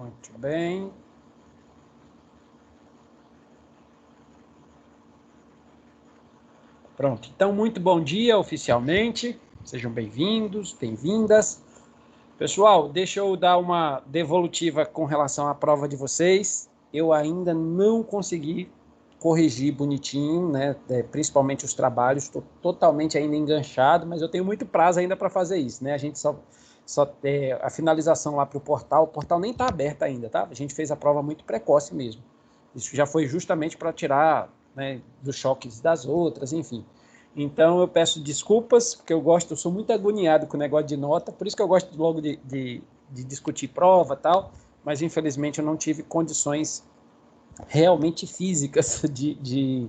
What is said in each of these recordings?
Muito bem. Pronto, então muito bom dia oficialmente, sejam bem-vindos, bem-vindas. Pessoal, deixa eu dar uma devolutiva com relação à prova de vocês. Eu ainda não consegui corrigir bonitinho, né? Principalmente os trabalhos, estou totalmente ainda enganchado, mas eu tenho muito prazo ainda para fazer isso, né? A gente só a finalização lá para o portal nem está aberto ainda, tá? A gente fez a prova muito precoce mesmo. Isso já foi justamente para tirar, né, dos choques das outras, enfim. Então eu peço desculpas, porque eu sou muito agoniado com o negócio de nota, por isso que eu gosto logo de discutir prova e tal, mas infelizmente eu não tive condições realmente físicas de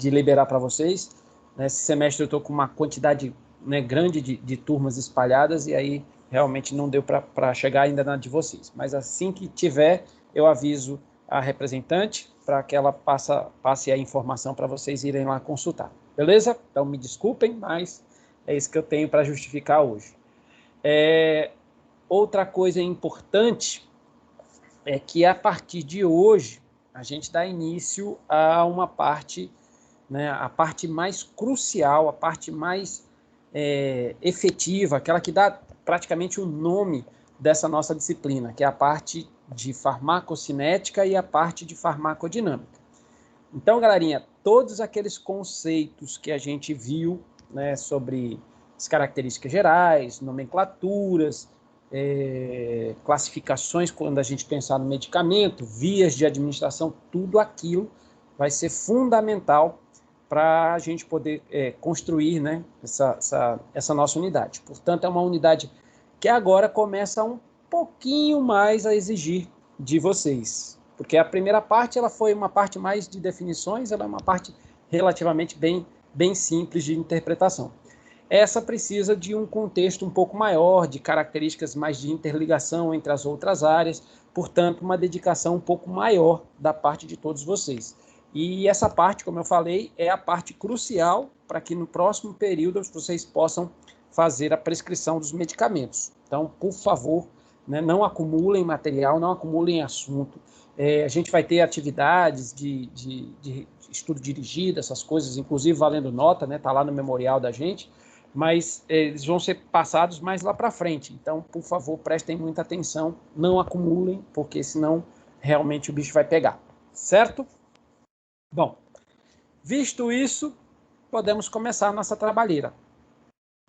liberar para vocês. Nesse semestre eu estou com uma quantidade, né, grande de turmas espalhadas, e aí realmente não deu para chegar ainda na de vocês. Mas assim que tiver, eu aviso a representante para que ela passe a informação para vocês irem lá consultar. Beleza? Então me desculpem, mas é isso que eu tenho para justificar hoje. Outra coisa importante é que a partir de hoje a gente dá início a uma parte, né, a parte mais crucial, a parte mais efetiva, aquela que dá praticamente o nome dessa nossa disciplina, que é a parte de farmacocinética e a parte de farmacodinâmica. Então, galerinha, todos aqueles conceitos que a gente viu, né, sobre as características gerais, nomenclaturas, classificações quando a gente pensar no medicamento, vias de administração, tudo aquilo vai ser fundamental para a gente poder construir, né, essa nossa unidade. Portanto, é uma unidade que agora começa um pouquinho mais a exigir de vocês, porque a primeira parte ela foi uma parte mais de definições, ela é uma parte relativamente bem simples de interpretação. Essa precisa de um contexto um pouco maior, de características mais de interligação entre as outras áreas, portanto, uma dedicação um pouco maior da parte de todos vocês. E essa parte, como eu falei, é a parte crucial para que no próximo período vocês possam fazer a prescrição dos medicamentos. Então, por favor, né, não acumulem material, não acumulem assunto. A gente vai ter atividades de estudo dirigido, essas coisas, inclusive valendo nota, né? Está lá no memorial da gente, mas eles vão ser passados mais lá para frente. Então, por favor, prestem muita atenção, não acumulem, porque senão realmente o bicho vai pegar, certo? Bom, visto isso, podemos começar a nossa trabalheira.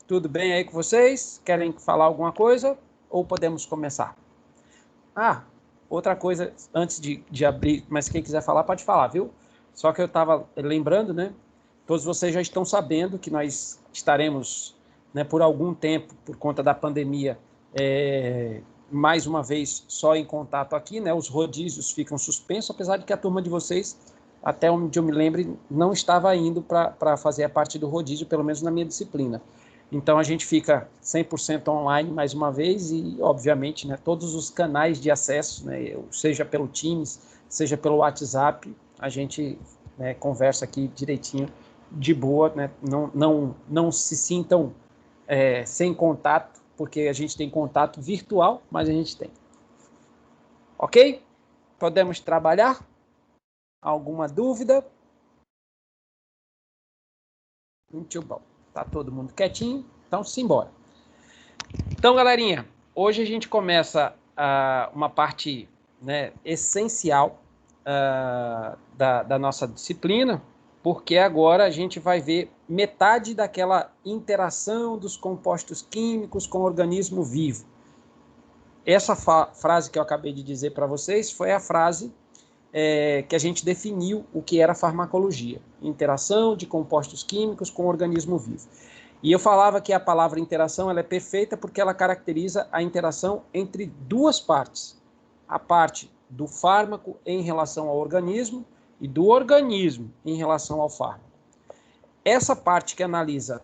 Tudo bem aí com vocês? Querem falar alguma coisa? Ou podemos começar? Outra coisa, antes de abrir, mas quem quiser falar, pode falar, viu? Só que eu estava lembrando, né? Todos vocês já estão sabendo que nós estaremos, né, por algum tempo, por conta da pandemia, mais uma vez só em contato aqui, né? Os rodízios ficam suspensos, apesar de que a turma de vocês, até onde eu me lembre, não estava indo para fazer a parte do rodízio, pelo menos na minha disciplina. Então a gente fica 100% online mais uma vez e, obviamente, né, todos os canais de acesso, né, seja pelo Teams, seja pelo WhatsApp, a gente, né, conversa aqui direitinho, de boa, né, não se sintam sem contato, porque a gente tem contato virtual, mas a gente tem. Ok? Podemos trabalhar? Alguma dúvida? Muito bom. Tá todo mundo quietinho? Então, simbora. Então, galerinha, hoje a gente começa uma parte, né, essencial da nossa disciplina, porque agora a gente vai ver metade daquela interação dos compostos químicos com o organismo vivo. Essa frase que eu acabei de dizer para vocês foi a frase que a gente definiu o que era farmacologia. Interação de compostos químicos com o organismo vivo. E eu falava que a palavra interação ela é perfeita porque ela caracteriza a interação entre duas partes. A parte do fármaco em relação ao organismo e do organismo em relação ao fármaco. Essa parte que analisa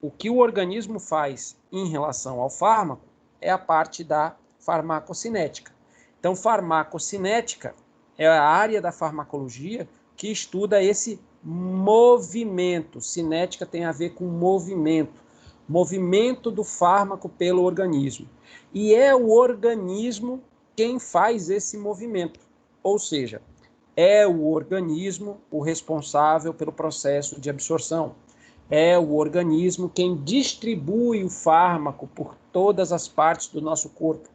o que o organismo faz em relação ao fármaco é a parte da farmacocinética. Então, farmacocinética é a área da farmacologia que estuda esse movimento. Cinética tem a ver com movimento do fármaco pelo organismo. E é o organismo quem faz esse movimento, ou seja, é o organismo o responsável pelo processo de absorção. É o organismo quem distribui o fármaco por todas as partes do nosso corpo.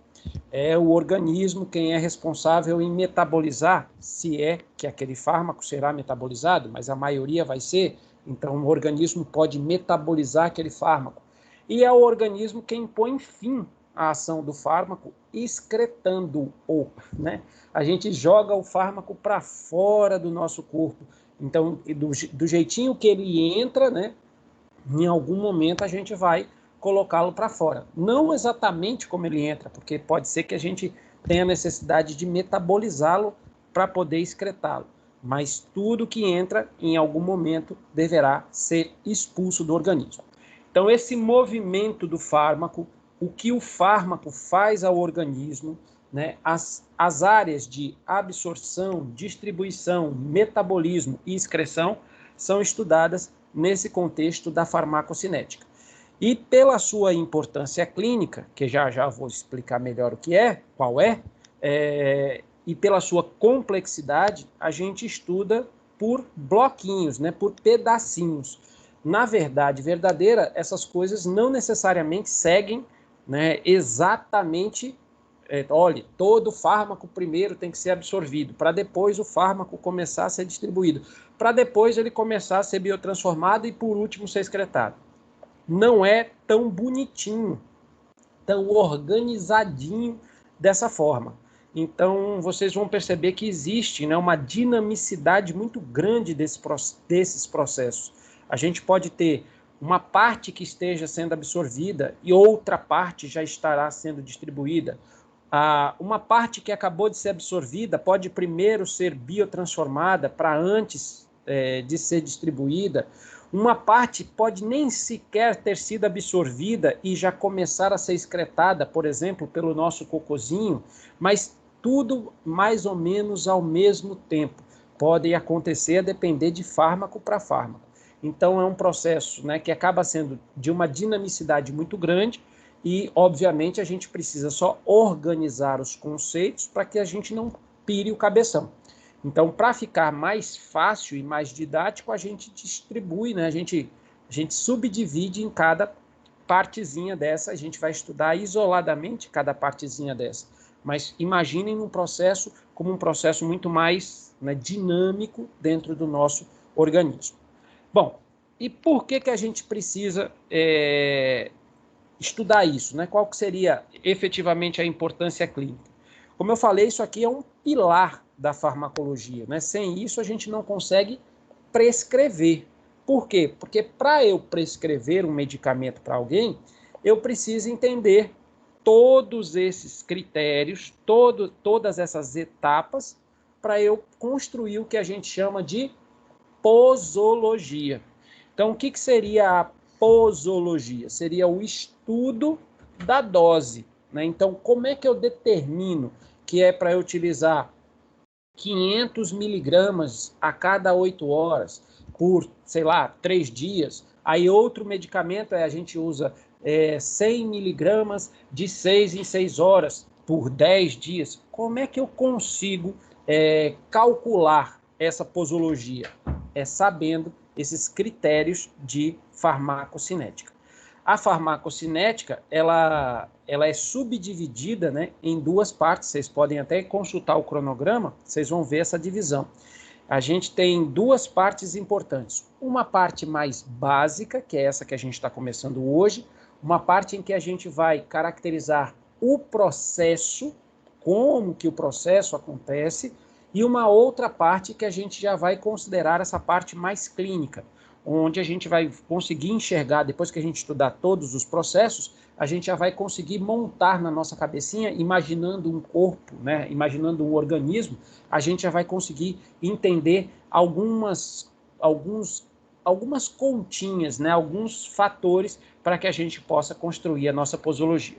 É o organismo quem é responsável em metabolizar, se é que aquele fármaco será metabolizado, mas a maioria vai ser, então o organismo pode metabolizar aquele fármaco. E é o organismo quem põe fim à ação do fármaco, excretando-o, né? A gente joga o fármaco para fora do nosso corpo. Então, do jeitinho que ele entra, né? Em algum momento a gente vai colocá-lo para fora. Não exatamente como ele entra, porque pode ser que a gente tenha necessidade de metabolizá-lo para poder excretá-lo. Mas tudo que entra, em algum momento, deverá ser expulso do organismo. Então, esse movimento do fármaco, o que o fármaco faz ao organismo, né, as áreas de absorção, distribuição, metabolismo e excreção são estudadas nesse contexto da farmacocinética. E pela sua importância clínica, que já já vou explicar melhor o que é, qual é, e pela sua complexidade, a gente estuda por bloquinhos, né, por pedacinhos. Na verdade verdadeira, essas coisas não necessariamente seguem, né, exatamente. Olha, todo fármaco primeiro tem que ser absorvido, para depois o fármaco começar a ser distribuído, para depois ele começar a ser biotransformado e, por último, ser excretado. Não é tão bonitinho, tão organizadinho dessa forma. Então, vocês vão perceber que existe, né, uma dinamicidade muito grande desses processos. A gente pode ter uma parte que esteja sendo absorvida e outra parte já estará sendo distribuída. Uma parte que acabou de ser absorvida pode primeiro ser biotransformada para antes de ser distribuída. Uma parte pode nem sequer ter sido absorvida e já começar a ser excretada, por exemplo, pelo nosso cocôzinho, mas tudo mais ou menos ao mesmo tempo. Pode acontecer a depender de fármaco para fármaco. Então, é um processo, né, que acaba sendo de uma dinamicidade muito grande e, obviamente, a gente precisa só organizar os conceitos para que a gente não pire o cabeção. Então, para ficar mais fácil e mais didático, a gente distribui, né? A gente subdivide em cada partezinha dessa, a gente vai estudar isoladamente cada partezinha dessa. Mas imaginem um processo como um processo muito mais, né, dinâmico dentro do nosso organismo. Bom, e por que a gente precisa estudar isso, né? Qual que seria efetivamente a importância clínica? Como eu falei, isso aqui é um pilar da farmacologia, né? Sem isso a gente não consegue prescrever. Por quê? Porque para eu prescrever um medicamento para alguém, eu preciso entender todos esses critérios, todas essas etapas, para eu construir o que a gente chama de posologia. Então, o que seria a posologia? Seria o estudo da dose, né? Então, como é que eu determino que é para eu utilizar 500 miligramas a cada 8 horas, por, sei lá, 3 dias? Aí outro medicamento a gente usa 100 miligramas de 6 em 6 horas, por 10 dias. Como é que eu consigo calcular essa posologia? Sabendo esses critérios de farmacocinética. A farmacocinética, ela é subdividida, né, em duas partes. Vocês podem até consultar o cronograma, vocês vão ver essa divisão. A gente tem duas partes importantes. Uma parte mais básica, que é essa que a gente está começando hoje, uma parte em que a gente vai caracterizar o processo, como que o processo acontece, e uma outra parte que a gente já vai considerar essa parte mais clínica, onde a gente vai conseguir enxergar, depois que a gente estudar todos os processos, a gente já vai conseguir montar na nossa cabecinha, imaginando um corpo, né, imaginando um organismo, a gente já vai conseguir entender algumas continhas, né, alguns fatores para que a gente possa construir a nossa posologia.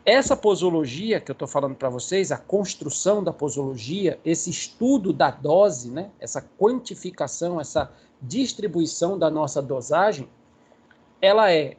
Essa posologia que eu estou falando para vocês, a construção da posologia, esse estudo da dose, né, essa quantificação, essa distribuição da nossa dosagem, ela é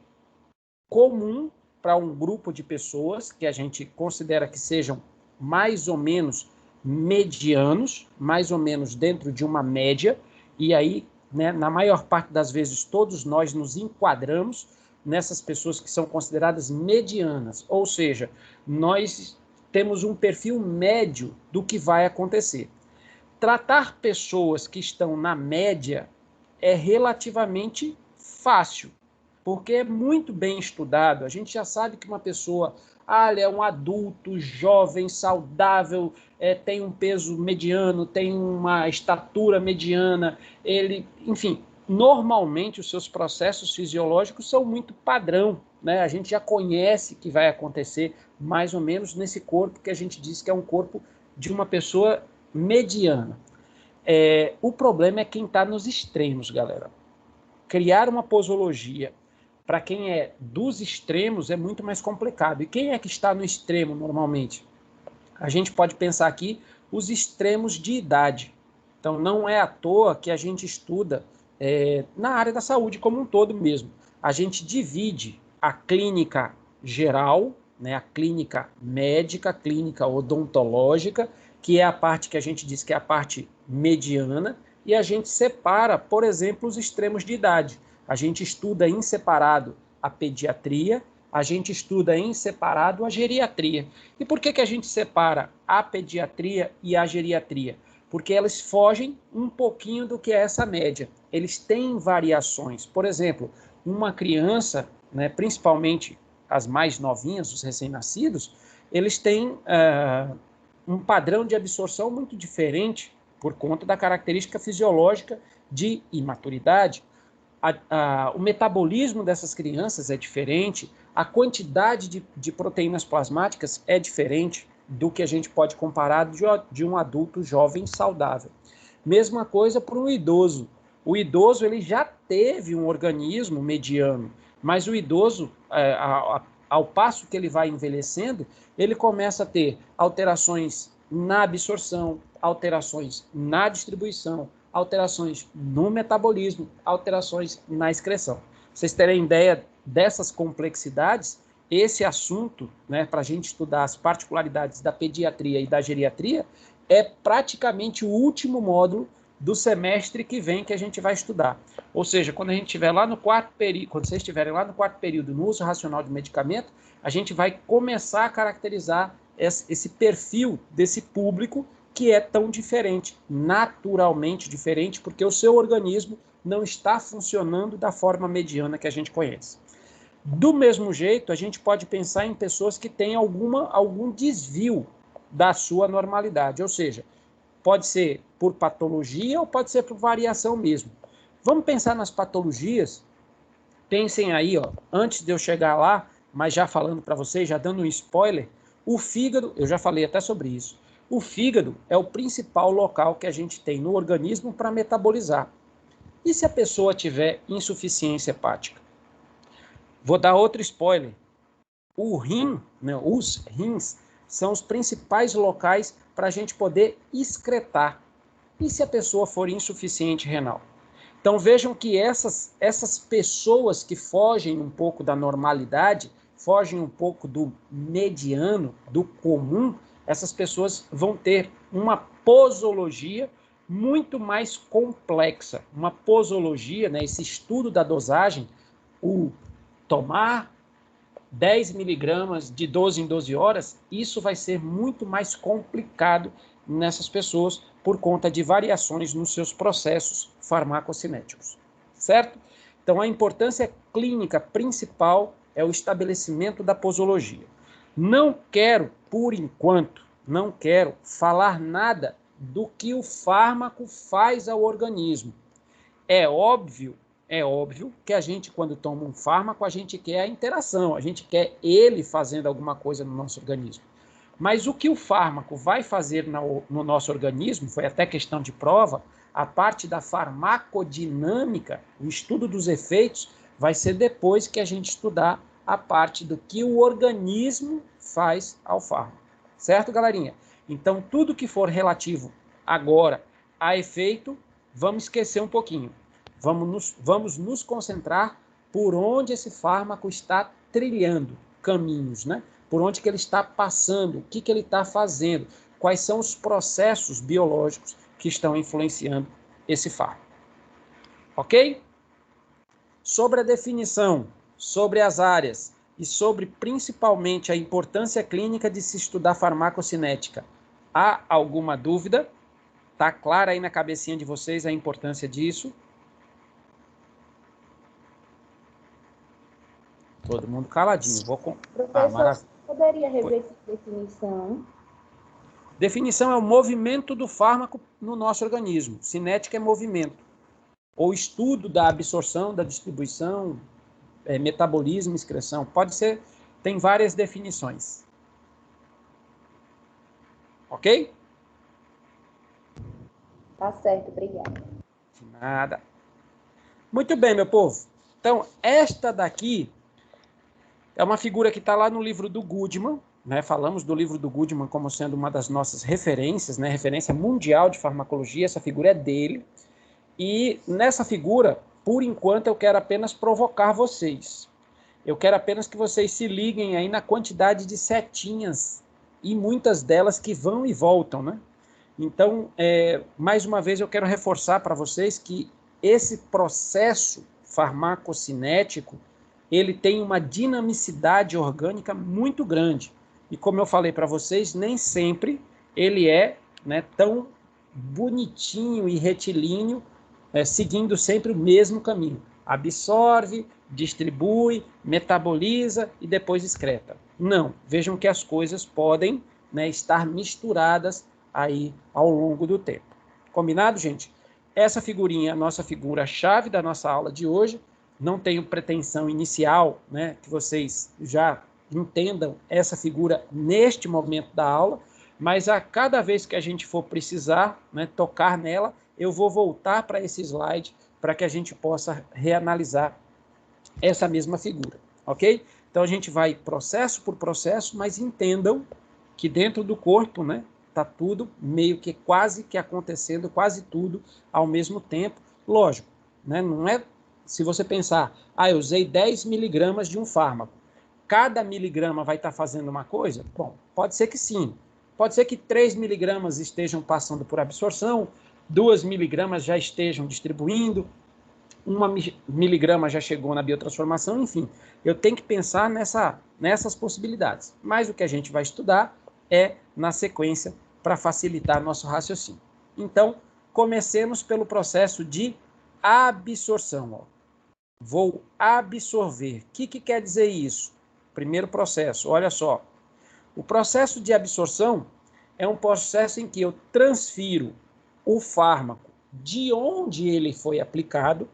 comum para um grupo de pessoas que a gente considera que sejam mais ou menos medianos, mais ou menos dentro de uma média, e aí, né, na maior parte das vezes, todos nós nos enquadramos nessas pessoas que são consideradas medianas, ou seja, nós temos um perfil médio do que vai acontecer. Tratar pessoas que estão na média é relativamente fácil, porque é muito bem estudado. A gente já sabe que uma pessoa é um adulto, jovem, saudável, tem um peso mediano, tem uma estatura mediana, enfim, normalmente os seus processos fisiológicos são muito padrão, né? A gente já conhece que vai acontecer mais ou menos nesse corpo que a gente diz que é um corpo de uma pessoa mediana. O problema é quem está nos extremos, galera. Criar uma posologia para quem é dos extremos é muito mais complicado. E quem é que está no extremo normalmente? A gente pode pensar aqui os extremos de idade. Então, não é à toa que a gente estuda na área da saúde como um todo mesmo. A gente divide a clínica geral, né, a clínica médica, a clínica odontológica, que é a parte que a gente diz que é a parte mediana, e a gente separa, por exemplo, os extremos de idade. A gente estuda em separado a pediatria, a gente estuda em separado a geriatria. E por que a gente separa a pediatria e a geriatria? Porque elas fogem um pouquinho do que é essa média. Eles têm variações. Por exemplo, uma criança, né, principalmente as mais novinhas, os recém-nascidos, eles têm um padrão de absorção muito diferente por conta da característica fisiológica de imaturidade. O metabolismo dessas crianças é diferente, a quantidade de proteínas plasmáticas é diferente do que a gente pode comparar de um adulto jovem saudável. Mesma coisa para um idoso. O idoso ele já teve um organismo mediano, mas o idoso, ao passo que ele vai envelhecendo, ele começa a ter alterações na absorção, alterações na distribuição, alterações no metabolismo, alterações na excreção. Vocês terem ideia dessas complexidades, esse assunto, né, para a gente estudar as particularidades da pediatria e da geriatria, é praticamente o último módulo do semestre que vem que a gente vai estudar. Ou seja, quando a gente estiver lá no quarto período, quando vocês estiverem lá no quarto período no uso racional de medicamento, a gente vai começar a caracterizar esse perfil desse público que é tão diferente, naturalmente diferente, porque o seu organismo não está funcionando da forma mediana que a gente conhece. Do mesmo jeito, a gente pode pensar em pessoas que têm algum desvio da sua normalidade, ou seja, pode ser por patologia ou pode ser por variação mesmo. Vamos pensar nas patologias. Pensem aí, antes de eu chegar lá, mas já falando para vocês, já dando um spoiler, o fígado, eu já falei até sobre isso, o fígado é o principal local que a gente tem no organismo para metabolizar. E se a pessoa tiver insuficiência hepática? Vou dar outro spoiler. O rim, né, os rins, são os principais locais para a gente poder excretar. E se a pessoa for insuficiente renal? Então vejam que essas pessoas que fogem um pouco da normalidade, fogem um pouco do mediano, do comum, essas pessoas vão ter uma posologia muito mais complexa. Uma posologia, né, esse estudo da dosagem, o tomar 10 miligramas de 12 em 12 horas, isso vai ser muito mais complicado nessas pessoas por conta de variações nos seus processos farmacocinéticos, certo? Então, a importância clínica principal é o estabelecimento da posologia. Não quero, por enquanto, não quero falar nada do que o fármaco faz ao organismo. É óbvio que a gente, quando toma um fármaco, a gente quer a interação, a gente quer ele fazendo alguma coisa no nosso organismo. Mas o que o fármaco vai fazer no nosso organismo, foi até questão de prova, a parte da farmacodinâmica, o estudo dos efeitos, vai ser depois que a gente estudar a parte do que o organismo faz ao fármaco. Certo, galerinha? Então, tudo que for relativo agora a efeito, vamos esquecer um pouquinho. Vamos nos concentrar por onde esse fármaco está trilhando caminhos, né? por onde que ele está passando, o que que ele está fazendo, quais são os processos biológicos que estão influenciando esse fármaco. Ok? Sobre a definição, sobre as áreas e sobre principalmente a importância clínica de se estudar farmacocinética, há alguma dúvida? Está clara aí na cabecinha de vocês a importância disso? Todo mundo caladinho. Professor, poderia repetir a definição? Definição é o movimento do fármaco no nosso organismo. Cinética é movimento. Ou estudo da absorção, da distribuição, metabolismo, excreção. Pode ser, tem várias definições. Ok? Tá certo, obrigada. De nada. Muito bem, meu povo. Então, esta daqui é uma figura que está lá no livro do Goodman, né? Falamos do livro do Goodman como sendo uma das nossas referências, né? Referência mundial de farmacologia. Essa figura é dele. E nessa figura, por enquanto, eu quero apenas provocar vocês. Eu quero apenas que vocês se liguem aí na quantidade de setinhas e muitas delas que vão e voltam, né? Então, mais uma vez, eu quero reforçar para vocês que esse processo farmacocinético, ele tem uma dinamicidade orgânica muito grande. E como eu falei para vocês, nem sempre ele é, né, tão bonitinho e retilíneo, seguindo sempre o mesmo caminho. Absorve, distribui, metaboliza e depois excreta. Não, vejam que as coisas podem, né, estar misturadas aí ao longo do tempo. Combinado, gente? Essa figurinha é a nossa figura-chave da nossa aula de hoje. Não tenho pretensão inicial, né, que vocês já entendam essa figura neste momento da aula, mas a cada vez que a gente for precisar, né, tocar nela, eu vou voltar para esse slide para que a gente possa reanalisar essa mesma figura, ok? Então a gente vai processo por processo, mas entendam que dentro do corpo, né, tá tudo meio que quase que acontecendo, quase tudo ao mesmo tempo. Lógico, né, não é, se você pensar, eu usei 10 miligramas de um fármaco, cada miligrama vai estar fazendo uma coisa? Bom, pode ser que sim. Pode ser que 3 miligramas estejam passando por absorção, 2 miligramas já estejam distribuindo, 1 miligrama já chegou na biotransformação, enfim. Eu tenho que pensar nessas possibilidades. Mas o que a gente vai estudar é na sequência para facilitar nosso raciocínio. Então, comecemos pelo processo de absorção. Ó. Vou absorver. O que quer dizer isso? Primeiro processo, olha só. O processo de absorção é um processo em que eu transfiro o fármaco de onde ele foi aplicado,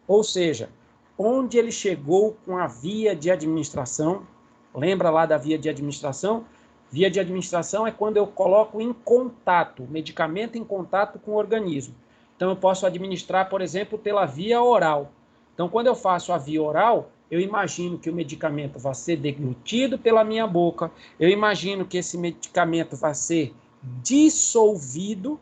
ou seja, onde ele chegou com a via de administração. Lembra lá da via de administração? Via de administração é quando eu coloco em contato, o medicamento em contato com o organismo. Então eu posso administrar, por exemplo, pela via oral. Então quando eu faço a via oral, eu imagino que o medicamento vai ser deglutido pela minha boca, eu imagino que esse medicamento vai ser dissolvido,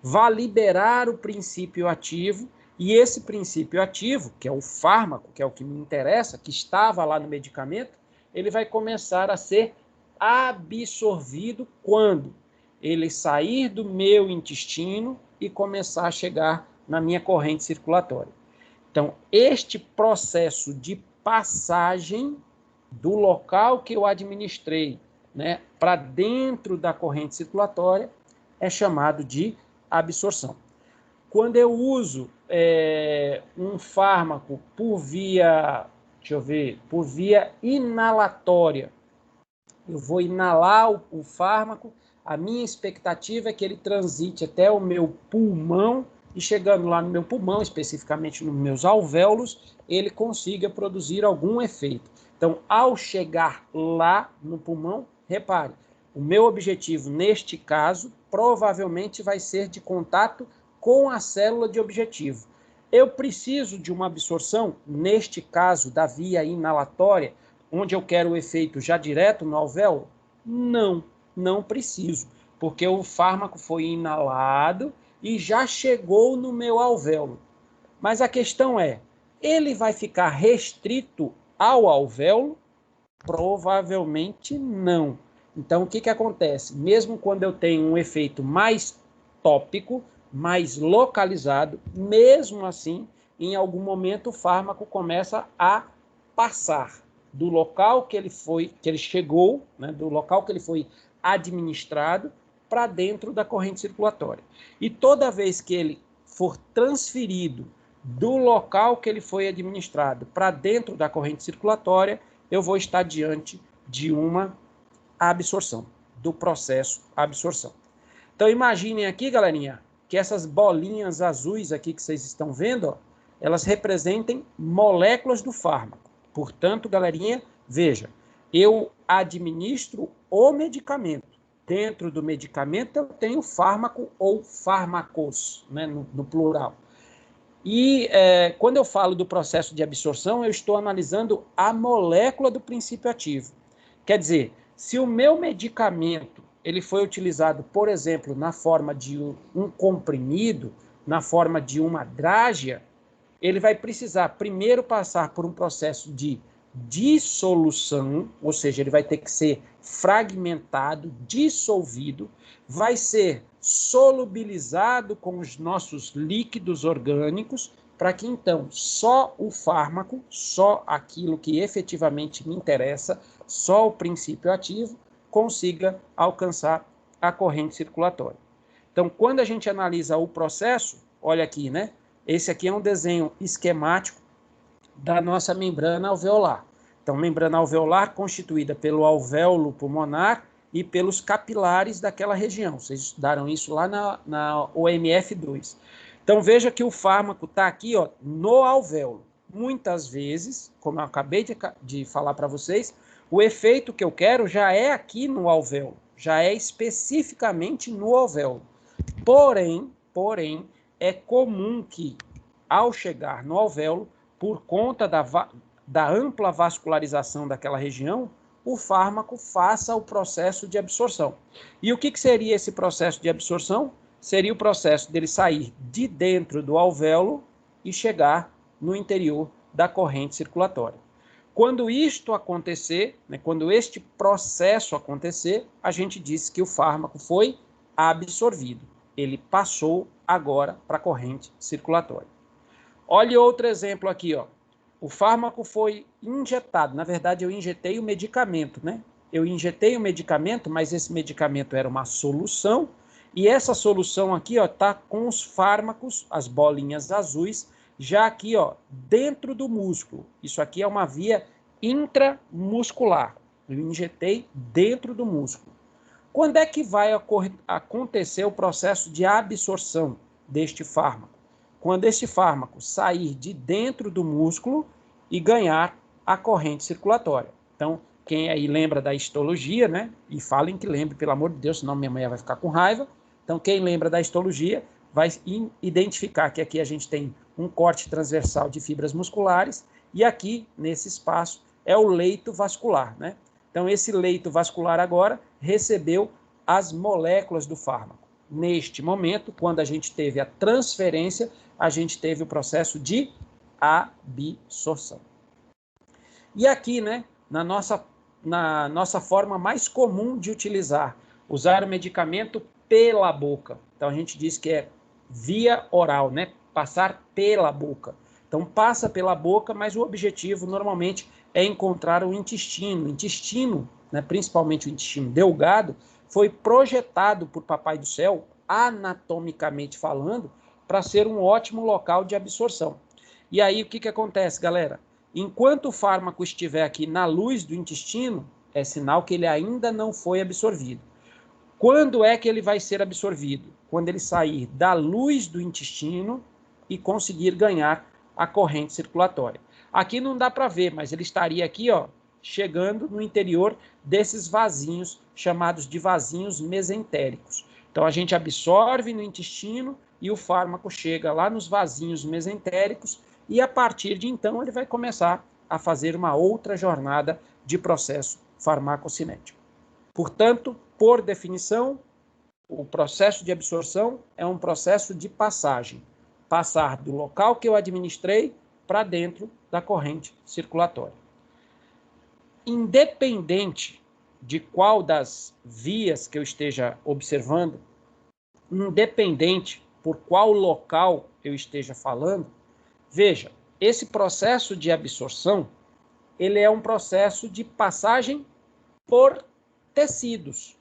vai liberar o princípio ativo, e esse princípio ativo, que é o fármaco, que é o que me interessa, que estava lá no medicamento, ele vai começar a ser absorvido quando ele sair do meu intestino e começar a chegar na minha corrente circulatória. Então, este processo de passagem do local que eu administrei, né, para dentro da corrente circulatória é chamado de absorção. Quando eu uso um fármaco por via, por via inalatória, eu vou inalar o fármaco, a minha expectativa é que ele transite até o meu pulmão e chegando lá no meu pulmão, especificamente nos meus alvéolos, ele consiga produzir algum efeito. Então, ao chegar lá no pulmão, repare, o meu objetivo neste caso provavelmente vai ser de contato com a célula de objetivo. Eu preciso de uma absorção, neste caso da via inalatória, onde eu quero o efeito já direto no alvéolo? Não, não preciso, porque o fármaco foi inalado e já chegou no meu alvéolo. Mas a questão é, ele vai ficar restrito ao alvéolo? Provavelmente não. Então, o que que acontece? Mesmo quando eu tenho um efeito mais tópico, mais localizado, mesmo assim, em algum momento o fármaco começa a passar do local que ele chegou, né, do local que ele foi administrado, para dentro da corrente circulatória. E toda vez que ele for transferido do local que ele foi administrado para dentro da corrente circulatória, eu vou estar diante de uma absorção, do processo absorção. Então imaginem aqui, galerinha, que essas bolinhas azuis aqui que vocês estão vendo, ó, elas representem moléculas do fármaco. Portanto, galerinha, veja, eu administro o medicamento. Dentro do medicamento eu tenho fármaco ou fármacos, né, no plural. E quando eu falo do processo de absorção, eu estou analisando a molécula do princípio ativo. Quer dizer, se o meu medicamento ele foi utilizado, por exemplo, na forma de um comprimido, na forma de uma drágia, ele vai precisar primeiro passar por um processo de dissolução, ou seja, ele vai ter que ser fragmentado, dissolvido, vai ser solubilizado com os nossos líquidos orgânicos, para que então só o fármaco, só aquilo que efetivamente me interessa, só o princípio ativo, consiga alcançar a corrente circulatória. Então, quando a gente analisa o processo, olha aqui, né? Esse aqui é um desenho esquemático da nossa membrana alveolar. Então, membrana alveolar constituída pelo alvéolo pulmonar e pelos capilares daquela região. Vocês estudaram isso lá na OMF2. Então, veja que o fármaco está aqui, ó, no alvéolo. Muitas vezes, como eu acabei de falar para vocês, o efeito que eu quero já é aqui no alvéolo, já é especificamente no alvéolo. Porém, é comum que, ao chegar no alvéolo, por conta da ampla vascularização daquela região, o fármaco faça o processo de absorção. E o que seria esse processo de absorção? Seria o processo dele sair de dentro do alvéolo e chegar no interior da corrente circulatória. Quando isto acontecer, né, quando este processo acontecer, a gente diz que o fármaco foi absorvido. Ele passou agora para a corrente circulatória. Olhe outro exemplo aqui, ó. O fármaco foi injetado. Na verdade, eu injetei o medicamento, né? Eu injetei o medicamento, mas esse medicamento era uma solução. E essa solução aqui, ó, tá com os fármacos, as bolinhas azuis, já aqui, ó, dentro do músculo. Isso aqui é uma via intramuscular. Eu injetei dentro do músculo. Quando é que vai acontecer o processo de absorção deste fármaco? Quando este fármaco sair de dentro do músculo e ganhar a corrente circulatória. Então, quem aí lembra da histologia, né? E falem que lembre, pelo amor de Deus, senão minha mãe vai ficar com raiva. Então, quem lembra da histologia vai identificar que aqui a gente tem um corte transversal de fibras musculares e aqui, nesse espaço, é o leito vascular, né? Então, esse leito vascular agora recebeu as moléculas do fármaco. Neste momento, quando a gente teve a transferência, a gente teve o processo de absorção. E aqui, né, na nossa forma mais comum de usar o medicamento pela boca. Então, a gente diz que é via oral, né, passar pela boca. Então, passa pela boca, mas o objetivo, normalmente, é encontrar o intestino. O intestino, né, principalmente o intestino delgado, foi projetado por Papai do Céu, anatomicamente falando, para ser um ótimo local de absorção. E aí, o que acontece, galera? Enquanto o fármaco estiver aqui na luz do intestino, é sinal que ele ainda não foi absorvido. Quando é que ele vai ser absorvido? Quando ele sair da luz do intestino e conseguir ganhar a corrente circulatória. Aqui não dá para ver, mas ele estaria aqui, ó, chegando no interior desses vasinhos, chamados de vasinhos mesentéricos. Então, a gente absorve no intestino e o fármaco chega lá nos vasinhos mesentéricos e, a partir de então, ele vai começar a fazer uma outra jornada de processo farmacocinético. Portanto, por definição, o processo de absorção é um processo de passagem. Passar do local que eu administrei para dentro da corrente circulatória. independente de qual das vias que eu esteja observando, independente por qual local eu esteja falando, veja, esse processo de absorção, ele é um processo de passagem por tecidos,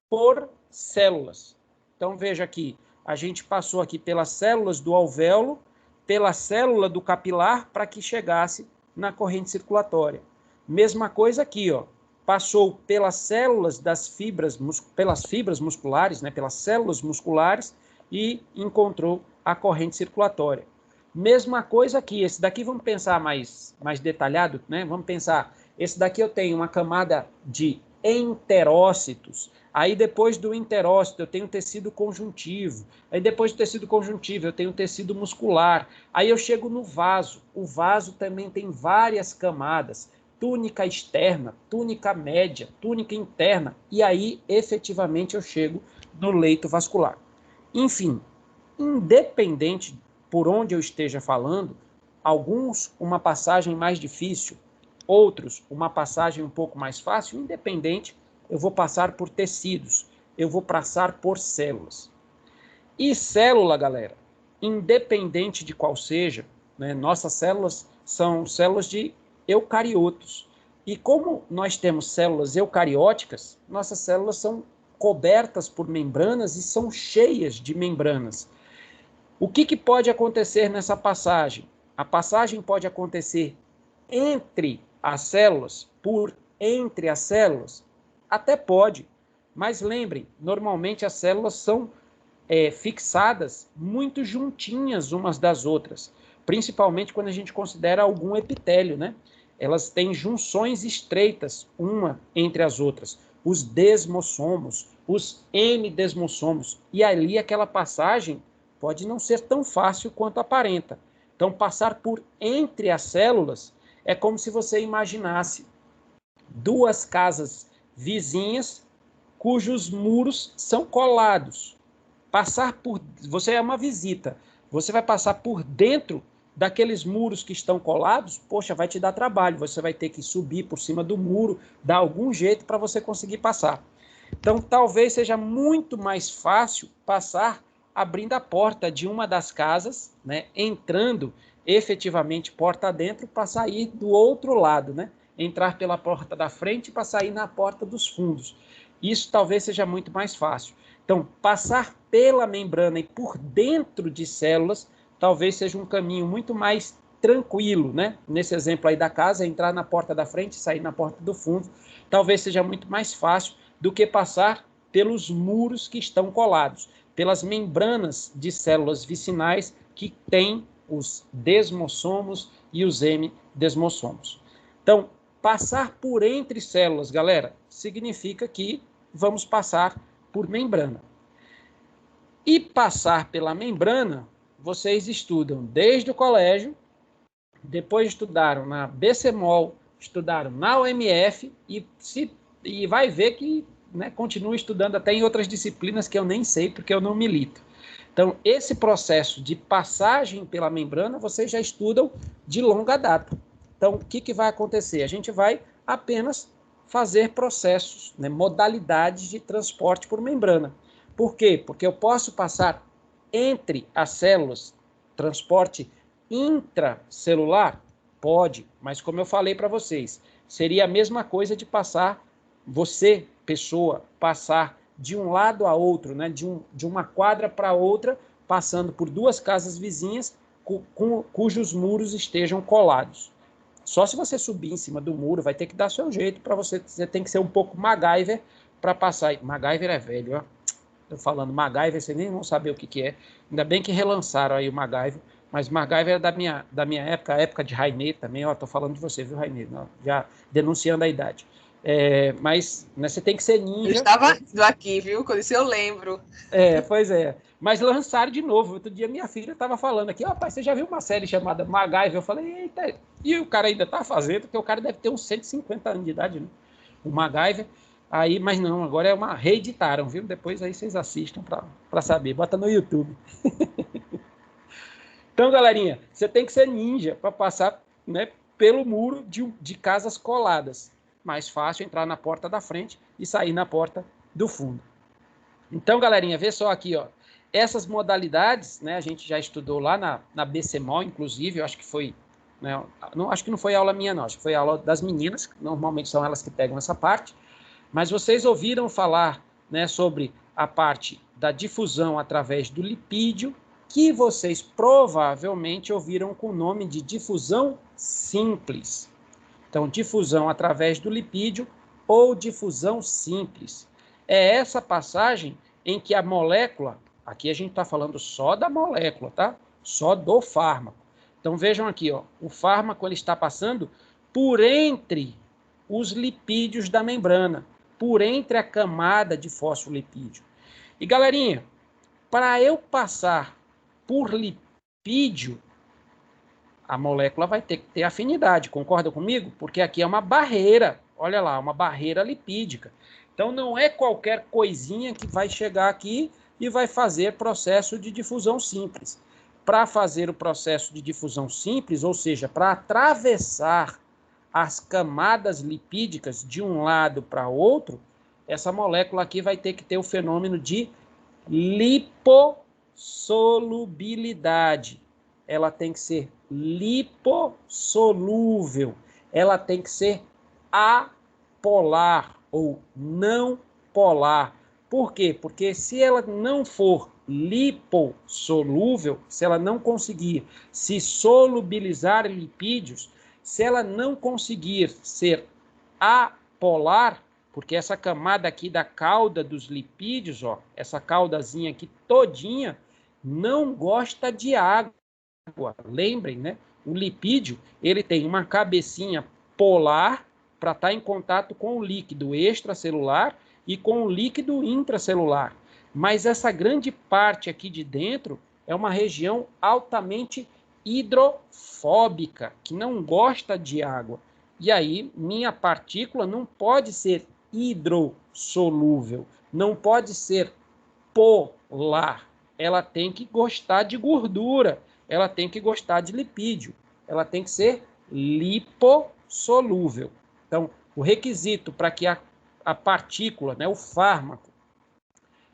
por células. Então, veja aqui, a gente passou aqui pelas células do alvéolo, pela célula do capilar, para que chegasse na corrente circulatória. Mesma coisa aqui, ó, passou pelas células das fibras, pelas fibras musculares, né, pelas células musculares, e encontrou a corrente circulatória. Mesma coisa aqui, esse daqui vamos pensar mais detalhado, né? Vamos pensar, esse daqui eu tenho uma camada de enterócitos, aí depois do enterócito eu tenho tecido conjuntivo, aí depois do tecido conjuntivo eu tenho tecido muscular, aí eu chego no vaso, o vaso também tem várias camadas, túnica externa, túnica média, túnica interna, e aí efetivamente eu chego no leito vascular. Enfim, independente por onde eu esteja falando, alguns uma passagem mais difícil, outros uma passagem um pouco mais fácil, independente, eu vou passar por tecidos, eu vou passar por células. E célula, galera, independente de qual seja, né, nossas células são células de eucariotos. E como nós temos células eucarióticas, nossas células são cobertas por membranas e são cheias de membranas. O que pode acontecer nessa passagem? A passagem pode acontecer entre as células, por entre as células? Até pode, mas lembrem, normalmente as células são fixadas muito juntinhas umas das outras, principalmente quando a gente considera algum epitélio, né? Elas têm junções estreitas uma entre as outras, os desmossomos, os hemidesmossomos, e ali aquela passagem pode não ser tão fácil quanto aparenta. Então, passar por entre as células é como se você imaginasse duas casas vizinhas cujos muros são colados. Você é uma visita, você vai passar por dentro daqueles muros que estão colados, poxa, vai te dar trabalho, você vai ter que subir por cima do muro, dar algum jeito para você conseguir passar. Então, talvez seja muito mais fácil passar abrindo a porta de uma das casas, né, entrando efetivamente porta dentro para sair do outro lado, né, entrar pela porta da frente para sair na porta dos fundos. Isso talvez seja muito mais fácil. Então, passar pela membrana e por dentro de células talvez seja um caminho muito mais tranquilo, né? Nesse exemplo aí da casa, entrar na porta da frente e sair na porta do fundo, talvez seja muito mais fácil do que passar pelos muros que estão colados, pelas membranas de células vicinais que têm os desmossomos e os hemidesmossomos. Então, passar por entre células, galera, significa que vamos passar por membrana. E passar pela membrana, vocês estudam desde o colégio, depois estudaram na BCMOL, estudaram na UMF e vai ver que, né, continua estudando até em outras disciplinas que eu nem sei porque eu não milito. Então, esse processo de passagem pela membrana, vocês já estudam de longa data. Então, o que vai acontecer? A gente vai apenas fazer processos, né, modalidades de transporte por membrana. Por quê? Porque eu posso passar entre as células, transporte intracelular? Pode, mas como eu falei para vocês, seria a mesma coisa de passar, você, pessoa, passar de um lado a outro, né, de uma quadra para outra, passando por duas casas vizinhas cujos muros estejam colados. Só se você subir em cima do muro, vai ter que dar seu jeito para você tem que ser um pouco MacGyver para passar. MacGyver é velho, ó. Tô falando MacGyver, vocês nem vão saber o que é. Ainda bem que relançaram aí o MacGyver, mas MacGyver é da minha época, a época de Rainer também, ó, tô falando de você, viu, Rainer? Já denunciando a idade. Mas, né, você tem que ser ninja. Eu estava aqui, viu? Com isso eu lembro. Pois é. Mas lançaram de novo. Outro dia minha filha estava falando aqui, ó, pai, você já viu uma série chamada MacGyver? Eu falei, eita, e o cara ainda tá fazendo, porque o cara deve ter uns 150 anos de idade, né? O MacGyver. Aí, mas não, agora é uma reeditaram, viu? Depois aí vocês assistam para saber. Bota no YouTube. Então, galerinha, você tem que ser ninja para passar, né, pelo muro de casas coladas. mais fácil entrar na porta da frente e sair na porta do fundo. Então, galerinha, vê só aqui, ó. Essas modalidades, né, a gente já estudou lá na BCMOL, inclusive, eu acho que foi, né, não, acho que não foi aula minha, não, acho que foi aula das meninas, que normalmente são elas que pegam essa parte, mas vocês ouviram falar, né, sobre a parte da difusão através do lipídio, que vocês provavelmente ouviram com o nome de difusão simples. Então, difusão através do lipídio ou difusão simples. É essa passagem em que a molécula, aqui a gente está falando só da molécula, tá? Só do fármaco. Então, vejam aqui, ó, o fármaco ele está passando por entre os lipídios da membrana, por entre a camada de fosfolipídio. E, galerinha, para eu passar por lipídio, a molécula vai ter que ter afinidade, concorda comigo? Porque aqui é uma barreira, olha lá, uma barreira lipídica. Então, não é qualquer coisinha que vai chegar aqui e vai fazer processo de difusão simples. Para fazer o processo de difusão simples, ou seja, para atravessar as camadas lipídicas de um lado para outro, essa molécula aqui vai ter que ter o fenômeno de lipossolubilidade. Ela tem que ser lipossolúvel. Ela tem que ser apolar ou não polar. Por quê? Porque se ela não for lipossolúvel, se ela não conseguir se solubilizar em lipídios, se ela não conseguir ser apolar, porque essa camada aqui da cauda dos lipídios, ó, essa caudazinha aqui todinha, não gosta de água. Lembrem, né? O lipídio, ele tem uma cabecinha polar para estar em contato com o líquido extracelular e com o líquido intracelular. Mas essa grande parte aqui de dentro é uma região altamente hidrofóbica, que não gosta de água. E aí, minha partícula não pode ser hidrossolúvel, não pode ser polar. Ela tem que gostar de gordura, ela tem que gostar de lipídio, ela tem que ser lipossolúvel. Então, o requisito para que a partícula, né, o fármaco,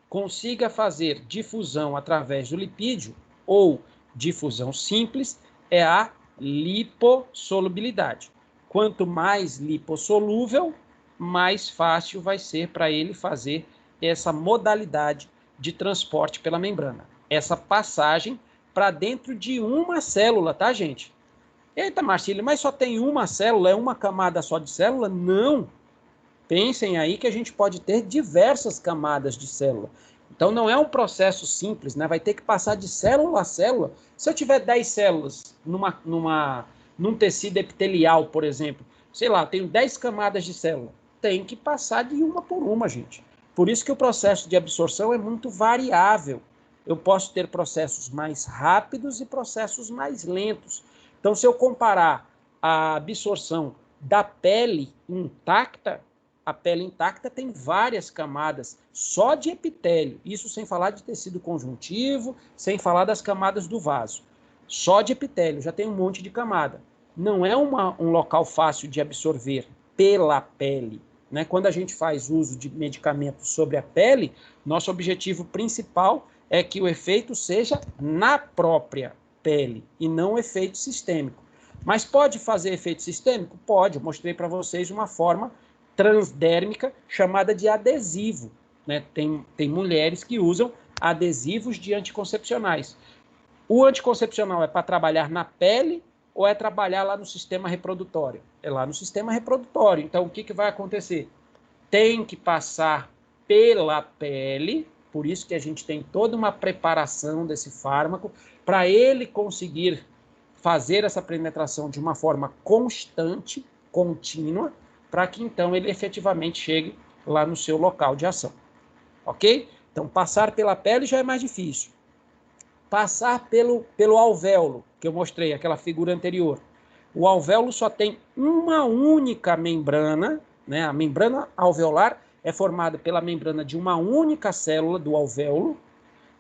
consiga fazer difusão através do lipídio ou difusão simples é a lipossolubilidade. Quanto mais lipossolúvel, mais fácil vai ser para ele fazer essa modalidade de transporte pela membrana. Essa passagem para dentro de uma célula, tá, gente? Eita, Marcílio, mas só tem uma célula? É uma camada só de célula? Não. Pensem aí que a gente pode ter diversas camadas de célula. Então, não é um processo simples, né? Vai ter que passar de célula a célula. Se eu tiver 10 células num tecido epitelial, por exemplo, sei lá, tenho 10 camadas de célula, tem que passar de uma por uma, gente. Por isso que o processo de absorção é muito variável. Eu posso ter processos mais rápidos e processos mais lentos. Então, se eu comparar a absorção da pele intacta, a pele intacta tem várias camadas só de epitélio, isso sem falar de tecido conjuntivo, sem falar das camadas do vaso. Só de epitélio já tem um monte de camada. Não é um local fácil de absorver pela pele. Né? Quando a gente faz uso de medicamentos sobre a pele, nosso objetivo principal é que o efeito seja na própria pele e não efeito sistêmico. Mas pode fazer efeito sistêmico? Pode. Eu mostrei para vocês uma forma transdérmica chamada de adesivo. Né? Tem mulheres que usam adesivos de anticoncepcionais. O anticoncepcional é para trabalhar na pele ou é trabalhar lá no sistema reprodutório? É lá no sistema reprodutório. Então, o que vai acontecer? Tem que passar pela pele, por isso que a gente tem toda uma preparação desse fármaco, para ele conseguir fazer essa penetração de uma forma constante, contínua, para que então ele efetivamente chegue lá no seu local de ação. Ok? Então, passar pela pele já é mais difícil. Passar pelo alvéolo, que eu mostrei, aquela figura anterior. O alvéolo só tem uma única membrana, né? A membrana alveolar é formada pela membrana de uma única célula do alvéolo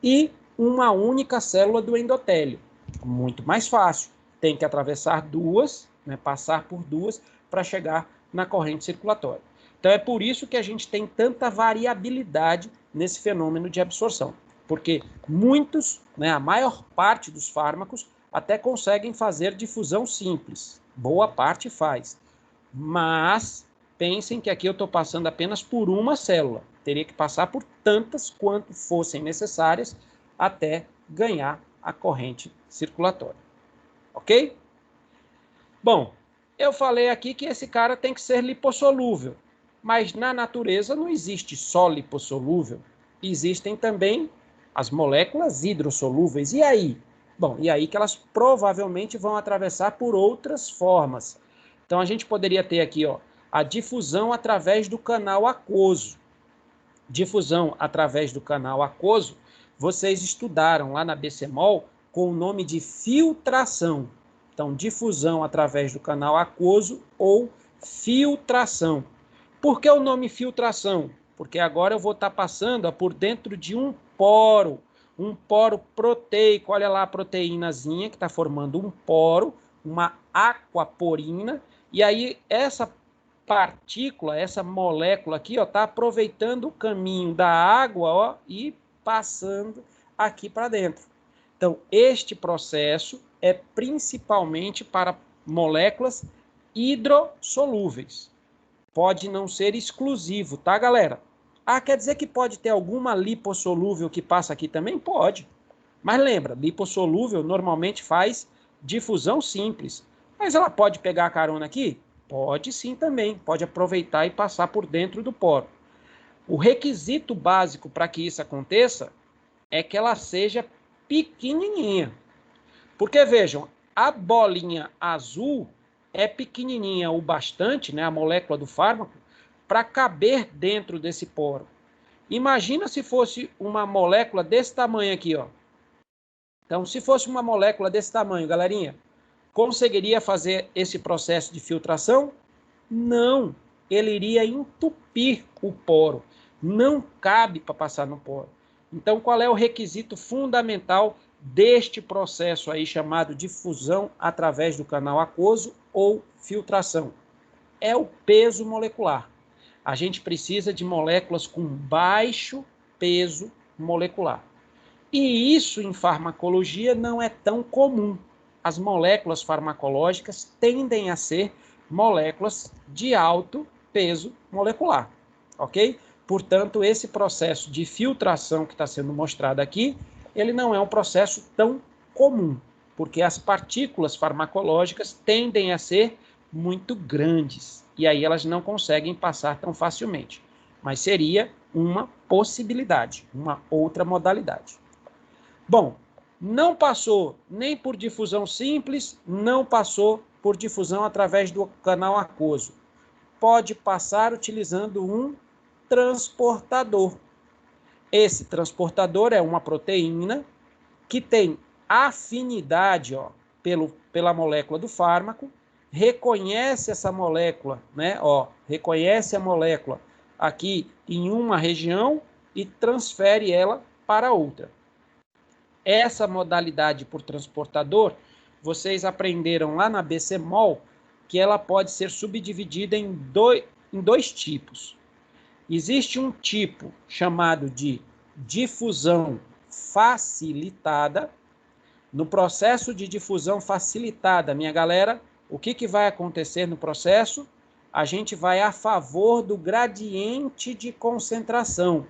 e uma única célula do endotélio. Muito mais fácil. Tem que atravessar duas, né? Passar por duas para chegar na corrente circulatória. Então, é por isso que a gente tem tanta variabilidade nesse fenômeno de absorção. Porque muitos, né, a maior parte dos fármacos, até conseguem fazer difusão simples. Boa parte faz. Mas pensem que aqui eu estou passando apenas por uma célula. Teria que passar por tantas quanto fossem necessárias até ganhar a corrente circulatória. Ok? Bom, eu falei aqui que esse cara tem que ser lipossolúvel. Mas na natureza não existe só lipossolúvel. Existem também as moléculas hidrossolúveis. E aí? Bom, e aí que elas provavelmente vão atravessar por outras formas. Então, a gente poderia ter aqui, ó, a difusão através do canal aquoso. Difusão através do canal aquoso, vocês estudaram lá na BCMOL com o nome de filtração. Então, difusão através do canal aquoso ou filtração. Por que o nome filtração? Porque agora eu vou estar passando por dentro de um poro proteico. Olha lá a proteínazinha que está formando um poro, uma aquaporina, e aí essa partícula, essa molécula aqui, está aproveitando o caminho da água, ó, e passando aqui para dentro. Então, este processo é principalmente para moléculas hidrossolúveis. Pode não ser exclusivo, tá, galera? Ah, quer dizer que pode ter alguma lipossolúvel que passa aqui também? Pode. Mas lembra, lipossolúvel normalmente faz difusão simples. Mas ela pode pegar a carona aqui? Pode sim também. Pode aproveitar e passar por dentro do poro. O requisito básico para que isso aconteça é que ela seja pequenininha. Porque, vejam, a bolinha azul é pequenininha o bastante, né, a molécula do fármaco, para caber dentro desse poro. Imagina se fosse uma molécula desse tamanho aqui, ó. Então, se fosse uma molécula desse tamanho, galerinha, conseguiria fazer esse processo de filtração? Não, ele iria entupir o poro. Não cabe para passar no poro. Então, qual é o requisito fundamental deste processo aí chamado difusão através do canal aquoso ou filtração? É o peso molecular. A gente precisa de moléculas com baixo peso molecular. E isso em farmacologia não é tão comum. As moléculas farmacológicas tendem a ser moléculas de alto peso molecular, ok? Portanto, esse processo de filtração que está sendo mostrado aqui, ele não é um processo tão comum, porque as partículas farmacológicas tendem a ser muito grandes, e aí elas não conseguem passar tão facilmente. Mas seria uma possibilidade, uma outra modalidade. Bom, não passou nem por difusão simples, não passou por difusão através do canal aquoso. Pode passar utilizando um transportador. Esse transportador é uma proteína que tem afinidade, ó, pela molécula do fármaco, reconhece essa molécula, né, ó, reconhece a molécula aqui em uma região e transfere ela para outra. Essa modalidade por transportador, vocês aprenderam lá na BCMOL que ela pode ser subdividida em dois tipos. Existe um tipo chamado de difusão facilitada. No processo de difusão facilitada, minha galera, o que vai acontecer no processo? A gente vai a favor do gradiente de concentração.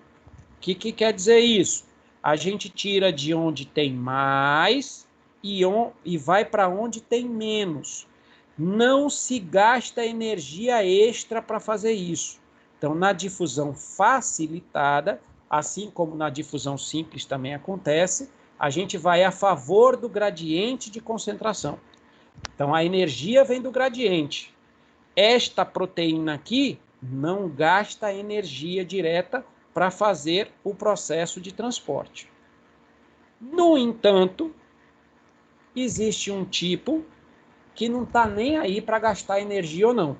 O que quer dizer isso? A gente tira de onde tem mais e vai para onde tem menos. Não se gasta energia extra para fazer isso. Então, na difusão facilitada, assim como na difusão simples também acontece, a gente vai a favor do gradiente de concentração. Então, a energia vem do gradiente. Esta proteína aqui não gasta energia direta para fazer o processo de transporte. No entanto, existe um tipo que não está nem aí para gastar energia ou não,